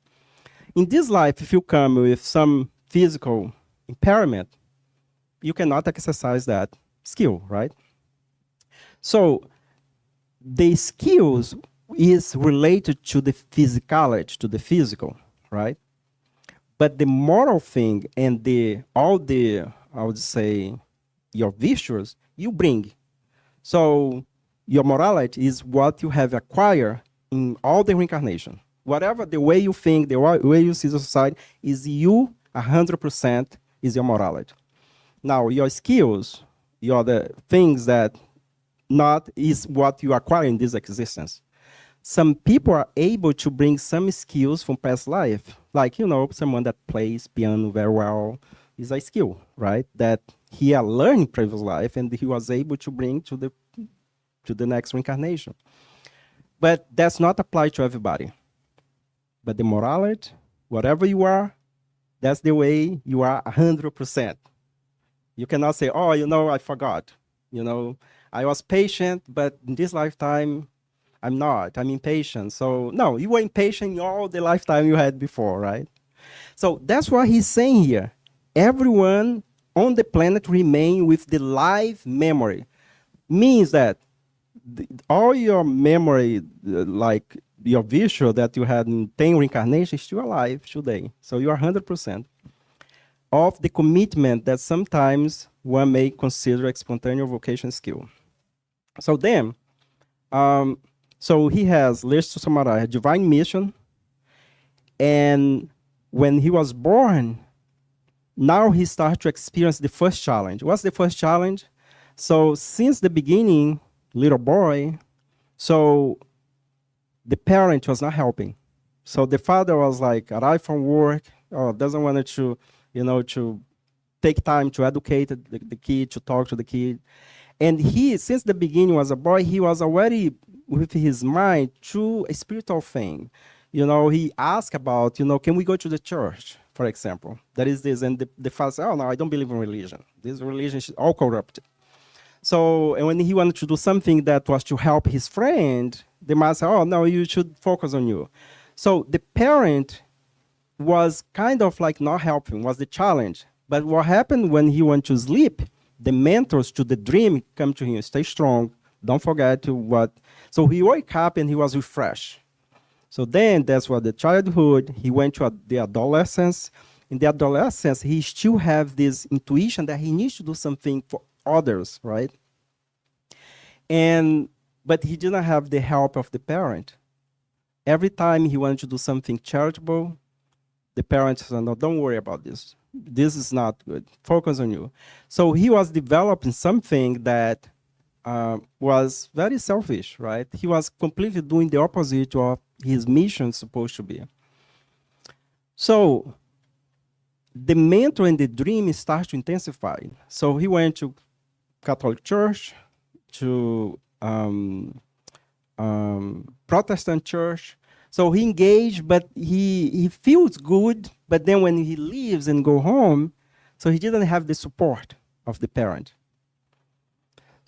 In this life, if you come with some physical impairment, you cannot exercise that skill, right? So the skills is related to the physicality, to the physical, right? But the moral thing and I would say, your virtues, you bring. So your morality is what you have acquired in all the reincarnation. Whatever the way you think, the way you see the society, is you 100% is your morality. Now, your skills, your the things that not is what you acquire in this existence. Some people are able to bring some skills from past life, like, someone that plays piano very well is a skill, right? That he learned in previous life and he was able to bring to the next reincarnation. But that's not applied to everybody. But the morality, whatever you are, that's the way you are 100%. You cannot say, oh, I forgot. I was patient, but in this lifetime, I'm not. I'm impatient. So, no, you were impatient in all the lifetime you had before, right? So that's what he's saying here. Everyone on the planet remain with the live memory. Means that all your memory, like your visual that you had in 10 reincarnations, is still alive today. So you are 100% of the commitment that sometimes one may consider a spontaneous vocation skill. So then, so he has, let's summarize, a divine mission. And when he was born, now he starts to experience the first challenge. What's the first challenge? So since the beginning, little boy, so the parent was not helping. So the father was like, arrived from work, doesn't want to, to take time to educate the kid, to talk to the kid. And he, since the beginning was a boy, he was already with his mind to a spiritual thing. He asked about, can we go to the church, for example? That is this. And the father said, oh, no, I don't believe in religion. This religion is all corrupted. So, and when he wanted to do something that was to help his friend, the mother said, oh, no, you should focus on you. So the parent was kind of like not helping, was the challenge. But what happened when he went to sleep, the mentors to the dream come to him, stay strong, don't forget to what. So he woke up and he was refreshed. So then that's what the childhood, he went to the adolescence. In the adolescence, he still have this intuition that he needs to do something for others, right? But he didn't have the help of the parent. Every time he wanted to do something charitable, The parents said, no, don't worry about this. This is not good. Focus on you. So he was developing something that was very selfish, right? He was completely doing the opposite of his mission supposed to be. So the mentor and the dream start to intensify. So he went to Catholic Church, to Protestant church. So he engaged, but he feels good. But then when he leaves and go home, so he didn't have the support of the parent.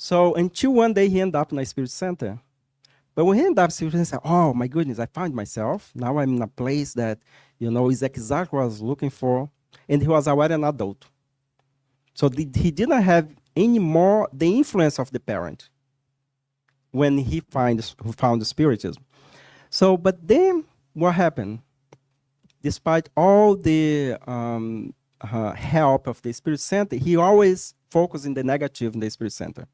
So until one day he ended up in a spirit center. But when he ended up in a spirit center, oh my goodness, I found myself. Now I'm in a place that, is exactly what I was looking for. And he was already an adult. So he didn't have any more the influence of the parent when he found the spiritism. So, but then what happened? Despite all the help of the spirit center, he always focused in the negative in the spirit center.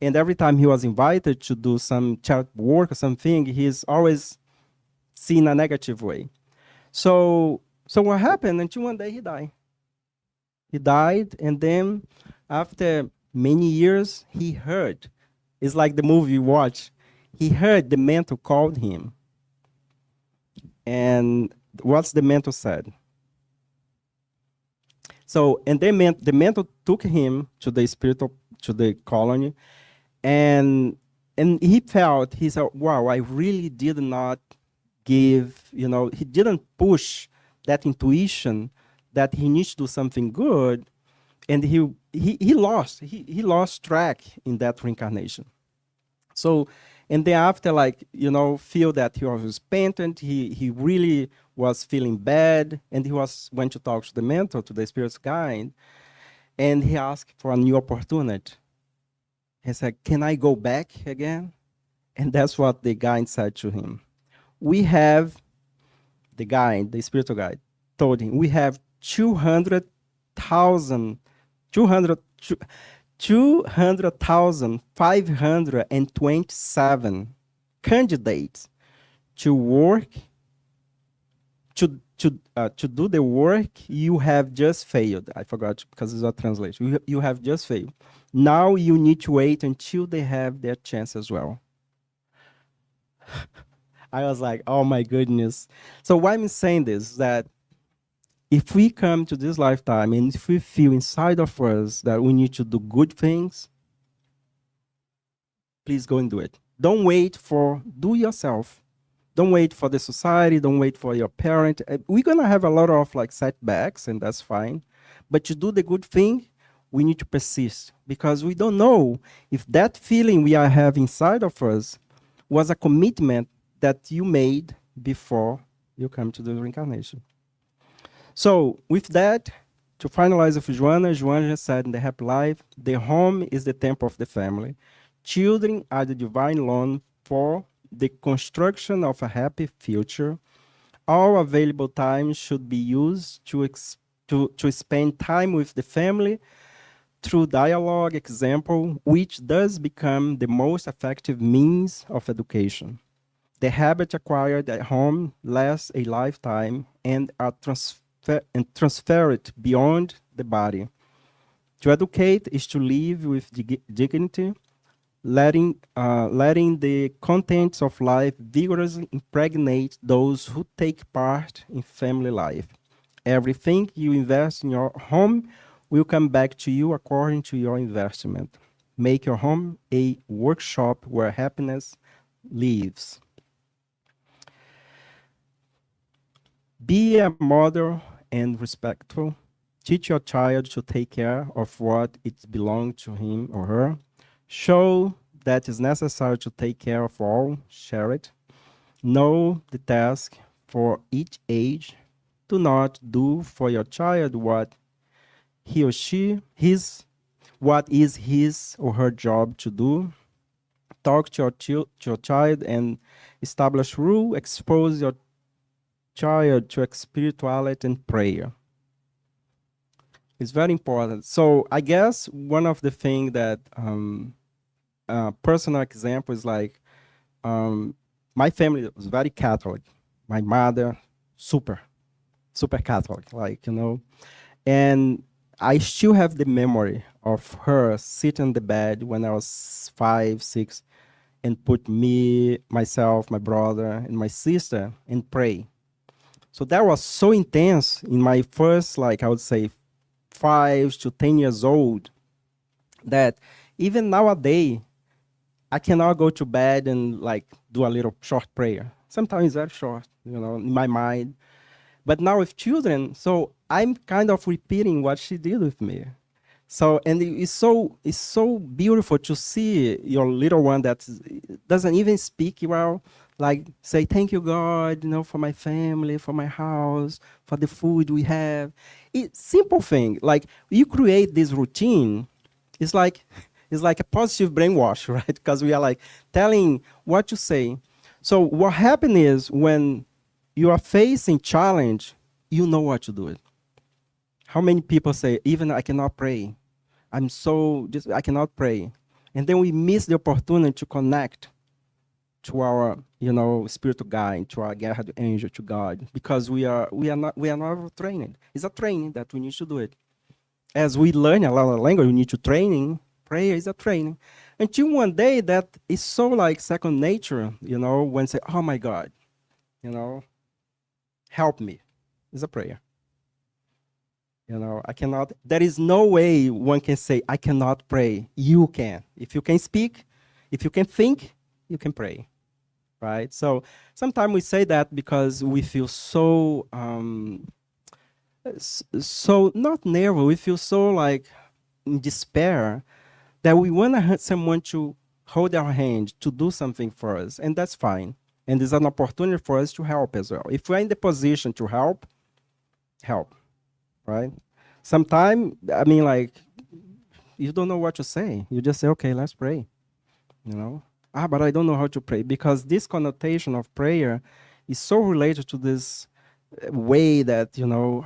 And every time he was invited to do some charitable work or something, he's always seen a negative way. So what happened? Until one day he died. He died, and then after many years, he heard. It's like the movie you watch. He heard the mentor called him. And what's the mentor said? So, and the mentor took him to the colony, and he felt, he said, wow, I really did not give, he didn't push that intuition that he needs to do something good, and he lost track in that reincarnation. So, and then after, feel that he was repentant, he really was feeling bad, and he went to talk to the mentor, to the spirit's guide, and he asked for a new opportunity. He said, can I go back again? And that's what the guide said to him. We have, the guide, the spiritual guide, told him, we have 200,527 candidates to work, to do the work you have just failed. I forgot because it's a translation. You have just failed. Now you need to wait until they have their chance as well. I was like, oh my goodness. So why I'm saying this is that if we come to this lifetime and if we feel inside of us that we need to do good things, please go and do it. Don't wait for, do yourself. Don't wait for the society. Don't wait for your parent. We're going to have a lot of setbacks, and that's fine. But to do the good thing, we need to persist, because we don't know if that feeling we are having inside of us was a commitment that you made before you come to the reincarnation. So with that, to finalize with Joana said in the Happy Life, the home is the temple of the family. Children are the divine loan for the construction of a happy future. All available time should be used to spend time with the family through dialogue, example, which does become the most effective means of education. The habit acquired at home lasts a lifetime and are transferred beyond the body. To educate is to live with dignity, letting the contents of life vigorously impregnate those who take part in family life. Everything you invest in your home will come back to you according to your investment. Make your home a workshop where happiness lives. Be a mother and respectful. Teach your child to take care of what it belongs to him or her. Show that it's necessary to take care of all. Share it. Know the task for each age. Do not do for your child what he or she, what is his or her job to do. Talk to your child and establish rule. Expose your child to spirituality and prayer. It's very important. So I guess one of the things that personal example is my family was very Catholic. My mother, super. super Catholic, like, and I still have the memory of her sitting on the bed when I was 5, 6, and put me, myself, my brother, and my sister and pray. So that was so intense in my first, like I would say, 5 to 10 years old, that even nowadays I cannot go to bed and like do a little short prayer. Sometimes very short, in my mind. But now with children, so I'm kind of repeating what she did with me. So and it's so beautiful to see your little one that doesn't even speak well, like say thank you God, for my family, for my house, for the food we have. It's simple thing. Like you create this routine, it's like it's like a positive brainwash, right? Because we are like telling what to say. So what happens is when you are facing challenge, you know what to do it. How many people say, even I cannot pray. I cannot pray. And then we miss the opportunity to connect to our, spiritual guide, to our guardian angel, to God, because we are not trained. It's a training that we need to do it. As we learn a lot of language, we need to training. Prayer is a training. Until one day that is so like second nature, when say, oh my God, help me. It's a prayer. I cannot, there is no way one can say, I cannot pray. You can. If you can speak, if you can think, you can pray, right? So sometimes we say that because we feel so, so not nervous, we feel so like in despair that we want someone to hold our hand, to do something for us, and that's fine. And there's an opportunity for us to help as well. If we're in the position to help, right? Sometimes, I mean, like, you don't know what to say. You just say, okay, let's pray, but I don't know how to pray, because this connotation of prayer is so related to this way that, no,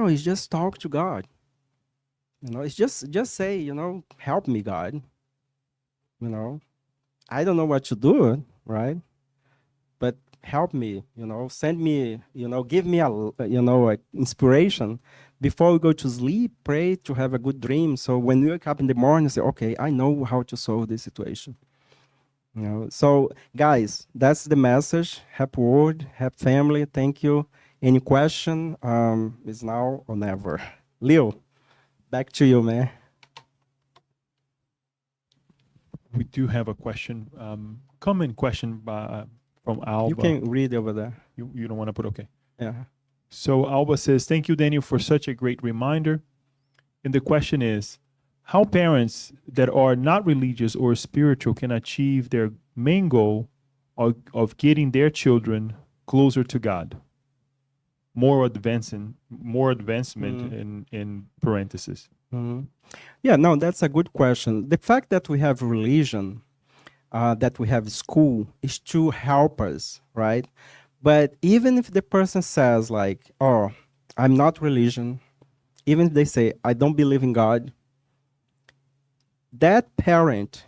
it's just talk to God. It's just say, help me, God. I don't know what to do, right? But help me, send me, give me a inspiration. Before we go to sleep, pray to have a good dream. So when you wake up in the morning, say, okay, I know how to solve this situation. So guys, that's the message. Happy word, happy family. Thank you. Any question? Is now or never. Leo, back to you, man. We do have a question, common question from Alba. You can read over there. You don't want to put okay. Yeah. So Alba says, thank you, Daniel, for such a great reminder. And the question is, how parents that are not religious or spiritual can achieve their main goal of getting their children closer to God? More advancement in parentheses. Mm-hmm. Yeah, no, that's a good question. The fact that we have religion, that we have school, is to help us, right? But even if the person says like, oh, I'm not religion, even if they say, I don't believe in God, that parent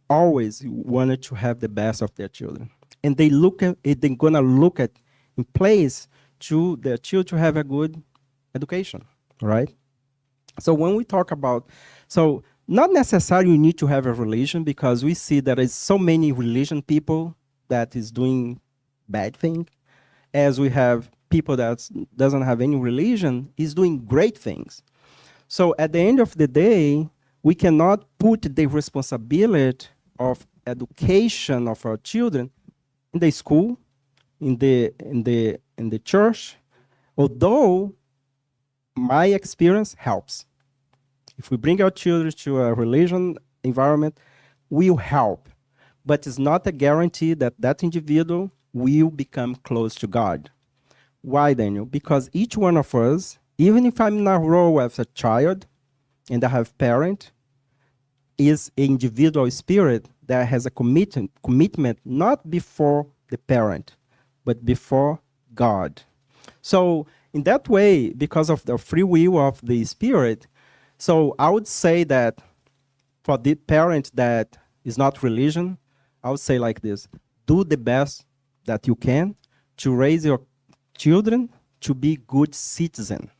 always wanted to have the best of their children. And they're gonna look at in place to their children to have a good education, right? So when we talk about, so not necessarily you need to have a religion, because we see there is so many religion people that is doing bad thing, as we have people that doesn't have any religion is doing great things. So at the end of the day, we cannot put the responsibility of education of our children in the school, in the church, although my experience helps. If we bring our children to a religion environment, will help. But it's not a guarantee that that individual will become close to God. Why, Daniel? Because each one of us, even if I'm in a role as a child and I have parent, is an individual spirit that has a commitment not before the parent, but before God. So in that way, because of the free will of the spirit, so I would say that for the parent that is not religion, I would say like this: do the best that you can to raise your children to be good citizen.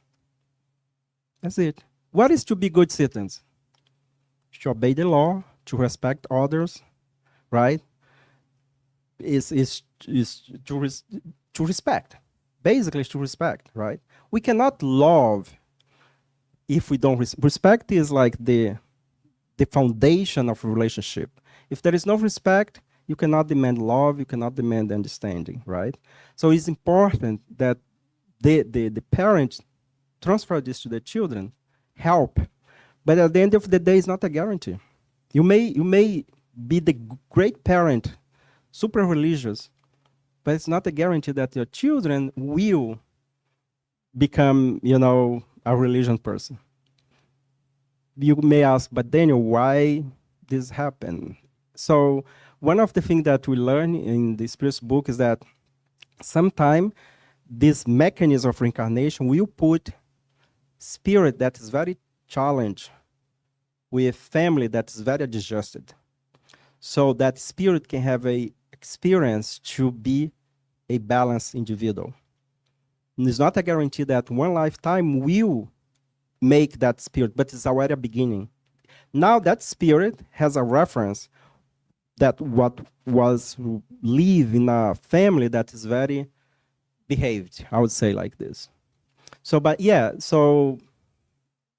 That's it. What is to be good citizens? To obey the law, to respect others, right? Is to respect. Basically, it's to respect, right? We cannot love if we don't respect is like the foundation of a relationship. If there is no respect, you cannot demand love, you cannot demand understanding, right? So it's important that the parents transfer this to the children, help. But at the end of the day, it's not a guarantee. You may be the great parent, super religious, but it's not a guarantee that your children will become, a religious person. You may ask, but Daniel, why this happened? So one of the things that we learn in the Spirit's book is that sometimes this mechanism of reincarnation will put spirit that is very challenged with family that is very adjusted. So that spirit can have a experience to be a balanced individual. And it's not a guarantee that one lifetime will make that spirit, but it's already a beginning. Now that spirit has a reference that what was live in a family that is very behaved, I would say like this. So, but yeah, so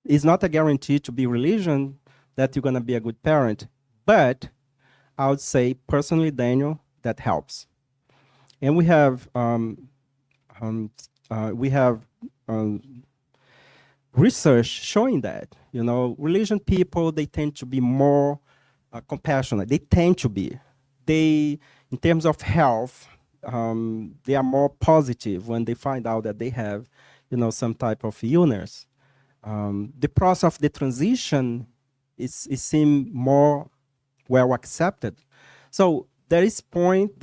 it's not a guarantee to be religion that you're going to be a good parent, but I would say personally, Daniel, that helps. And we have research showing that, religion people, they tend to be more compassionate. They tend to be. They, in terms of health, they are more positive when they find out that they have, some type of illness. The process of the transition is seem more well accepted. So there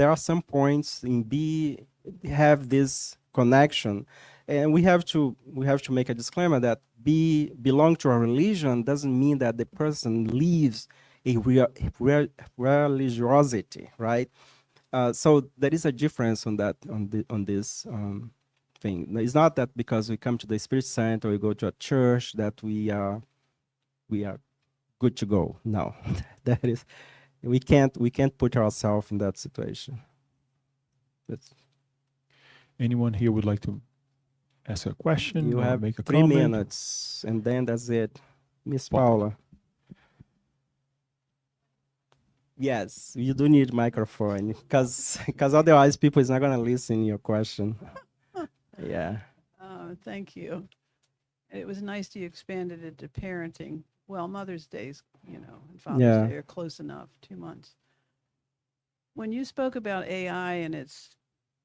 are some points in B have this connection, and we have to make a disclaimer that belong to a religion doesn't mean that the person lives a religiosity, right? So there is a difference on that on this thing. It's not that because we come to the Spirit Center or we go to a church that we are good to go. No, that is we can't put ourselves in that situation. That's, Anyone here would like to ask a question you or have make a 3 comment? minutes, and then that's it. Miss Paula. Yes, you do need microphone because otherwise people is not gonna listen your question. Yeah. Thank you. It was nice you expanded it to parenting. Well, Mother's Day's, and Father's Yeah. Day are close enough, 2 months. When you spoke about AI and its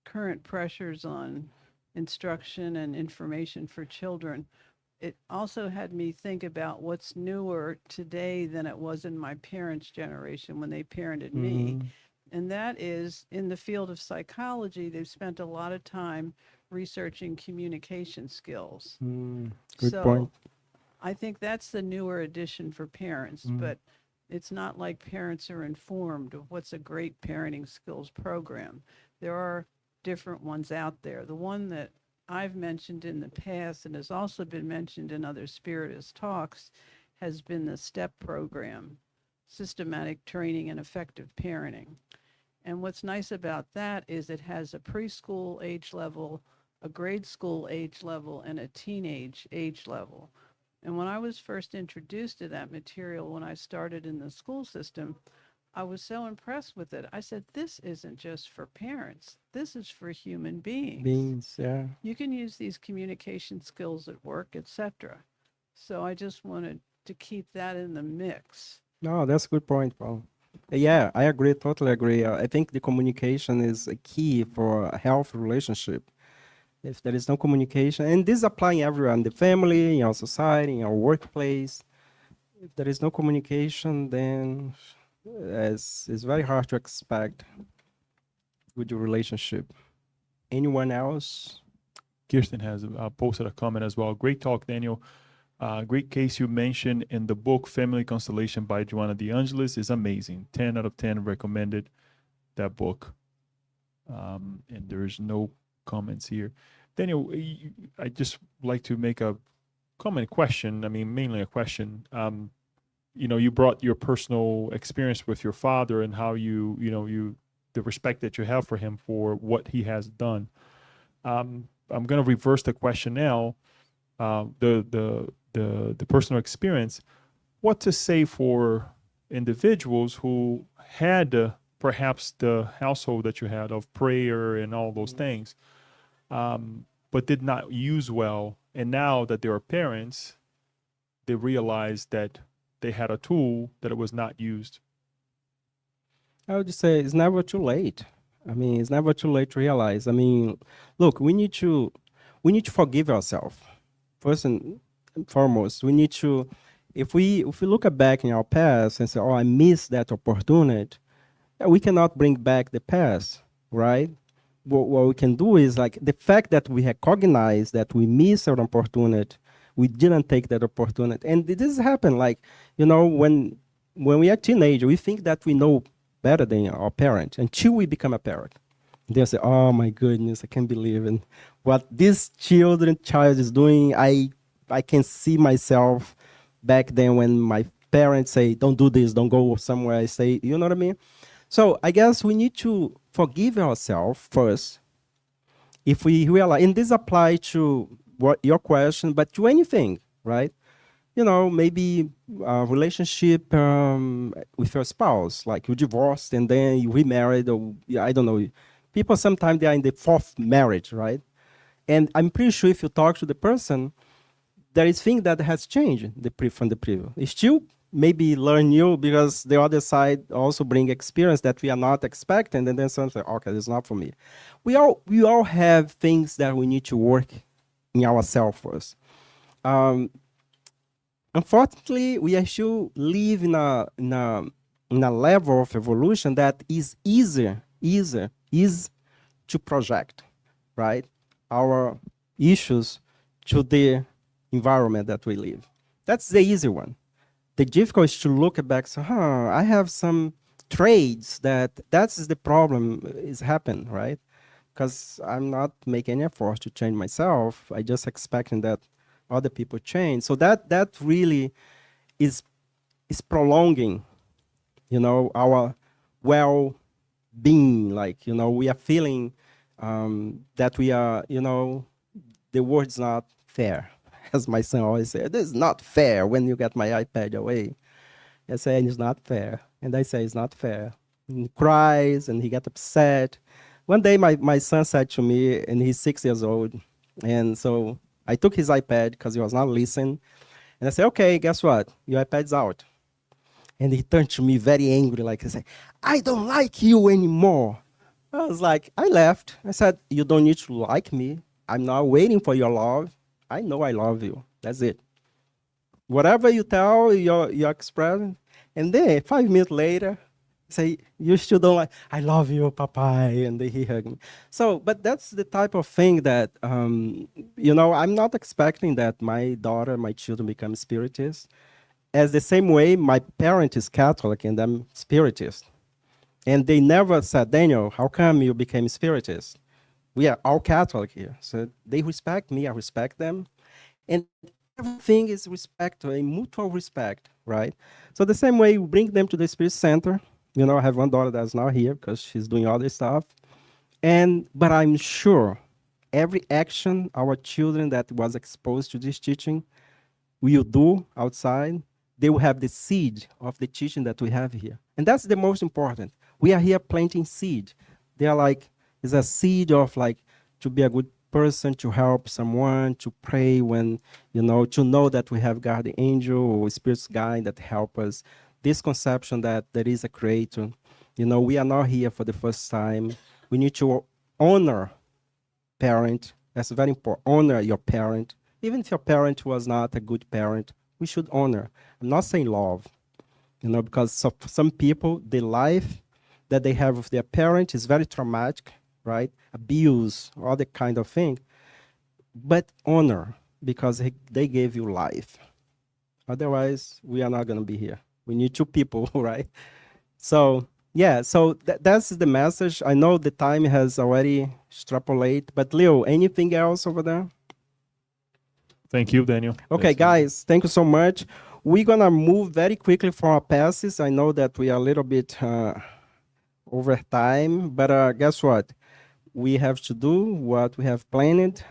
current pressures on instruction and information for children, it also had me think about what's newer today than it was in my parents' generation when they parented me. And that is in the field of psychology, they've spent a lot of time researching communication skills. Good So point. I think that's the newer addition for parents, but it's not like parents are informed of what's a great parenting skills program. There are different ones out there. The one that I've mentioned in the past and has also been mentioned in other Spiritist talks has been the STEP program, Systematic Training in Effective Parenting. And what's nice about that is it has a preschool age level, a grade school age level, and a teenage age level. And when I was first introduced to that material, when I started in the school system, I was so impressed with it. I said, this isn't just for parents. This is for human beings. Yeah. You can use these communication skills at work, etc. So I just wanted to keep that in the mix. No, that's a good point, Paul. Yeah, I agree. Totally agree. I think the communication is a key for a healthy relationship. If there is no communication, and this is applying everywhere in the family, in our society, in our workplace. If there is no communication, then it's very hard to expect good relationship. Anyone else? Kirsten has posted a comment as well. Great talk, Daniel. Great case you mentioned in the book Family Constellation by Joanna De Angelis is amazing. 10 out of 10 recommended that book. And there's no comments here. Daniel, I just like to make a comment question. I mean, mainly a question. You brought your personal experience with your father and how the respect that you have for him for what he has done. I'm going to reverse the question now. The personal experience. What to say for individuals who had perhaps the household that you had of prayer and all those things, but did not use well, and now that they are parents, they realize that they had a tool that it was not used. I would say it's never too late. I mean, it's never too late to realize. I mean, look, we need to forgive ourselves. First and foremost, we need to, if we look back in our past and say, "Oh, I missed that opportunity," we cannot bring back the past, right? What we can do is like the fact that we recognize that we missed an opportunity, we didn't take that opportunity, and this happen like when we are teenager, we think that we know better than our parent until we become a parent. They say, "Oh my goodness, I can't believe it. What this child is doing. I can see myself back then when my parents say, 'Don't do this, don't go somewhere.' I say, you know what I mean? So I guess we need to forgive ourselves first. If we realize, and this apply to what your question, but to anything, right? Maybe a relationship with your spouse, like you divorced and then you remarried, or yeah, I don't know. People sometimes they are in the fourth marriage, right? And I'm pretty sure if you talk to the person, there is thing that has changed from the previous. It's still maybe learn new because the other side also bring experience that we are not expecting, and then something, okay, it's not for me. We all have things that we need to work in ourselves first. Um, Unfortunately, we still live in a level of evolution that is easy to project, right? Our issues to the environment that we live. That's the easy one. The difficult is to look back, so, I have some traits that's the problem is happen, right? Because I'm not making any effort to change myself. I just expecting that other people change. So that really is prolonging, our well-being. Like, we are feeling that we are, the world's not fair. As my son always said, this is not fair when you get my iPad away. I say, it's not fair. And I say, it's not fair. And he cries and he gets upset. One day, my son said to me, and he's 6 years old, and so I took his iPad because he was not listening. And I said, okay, guess what? Your iPad's out. And he turned to me very angry, like he said, I don't like you anymore. I was like, I left. I said, you don't need to like me. I'm not waiting for your love. I know I love you. That's it. Whatever you tell, your expression. And then 5 minutes later, say, you still don't like, I love you, Papa. And then he hugged me. So, but that's the type of thing that, I'm not expecting that my daughter, my children become spiritists. As the same way, my parent is Catholic and I'm spiritist. And they never said, Daniel, how come you became spiritist? We are all Catholic here. So they respect me, I respect them. And everything is respect, a mutual respect, right? So the same way, we bring them to the Spirit Center. I have one daughter that's not here because she's doing other stuff. But I'm sure every action our children that was exposed to this teaching will do outside, they will have the seed of the teaching that we have here. And that's the most important. We are here planting seed. They are like, it's a seed of like, to be a good person, to help someone, to pray when, to know that we have guardian angel or spirit's guide that help us. This conception that there is a creator. We are not here for the first time. We need to honor parent. That's very important. Honor your parent. Even if your parent was not a good parent, we should honor. I'm not saying love, because some people, the life that they have with their parent is very traumatic, right? Abuse, all the kind of thing. But honor, because they gave you life. Otherwise, we are not going to be here. We need two people, right? So Yeah, so that's the message. I know the time has already extrapolated, but Leo, anything else over there? Thank you, Daniel. Okay, That's guys, thank you so much. We're gonna move very quickly for our passes. I know that we are a little bit over time, but guess what? We have to do what we have planned.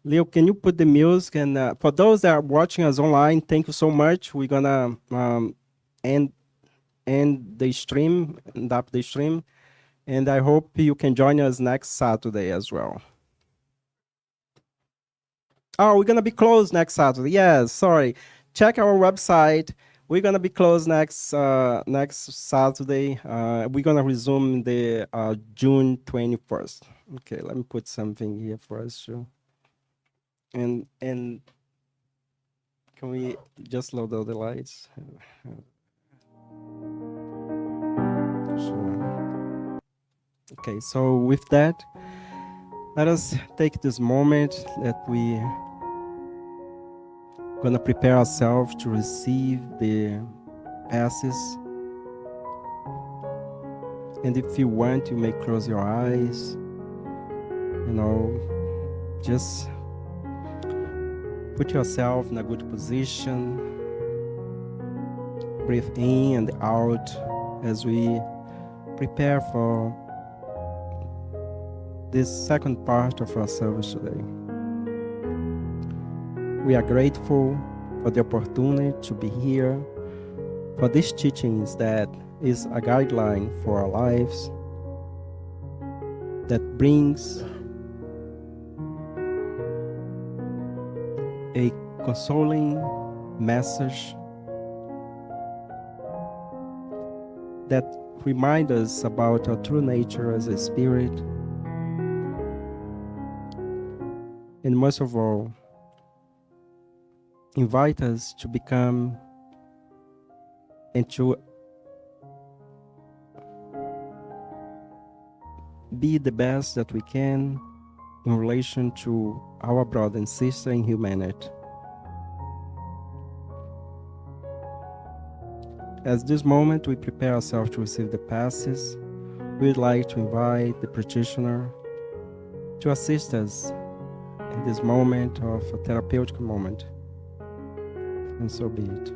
Leo, can you put the music? And for those that are watching us online, thank you so much. We're gonna end the stream, end up the stream, and I hope you can join us next Saturday as well. Oh, we're gonna be closed next Saturday. Yes, sorry. Check our website. We're gonna be closed next Saturday. We're gonna resume the June 21st. Okay, let me put something here for us too. And can we just load all the lights? Sure. Okay, so with that, let us take this moment that we gonna prepare ourselves to receive the passes. And if you want, you may close your eyes. You know, just put yourself in a good position. Breathe in and out as we prepare for this second part of our service today. We are grateful for the opportunity to be here, for these teachings that is a guideline for our lives, that brings a consoling message that reminds us about our true nature as a spirit, and most of all, invite us to become and to be the best that we can in relation to our brother and sister in humanity. At this moment, we prepare ourselves to receive the passes. We'd like to invite the practitioner to assist us in this moment of a therapeutic moment. And so be it.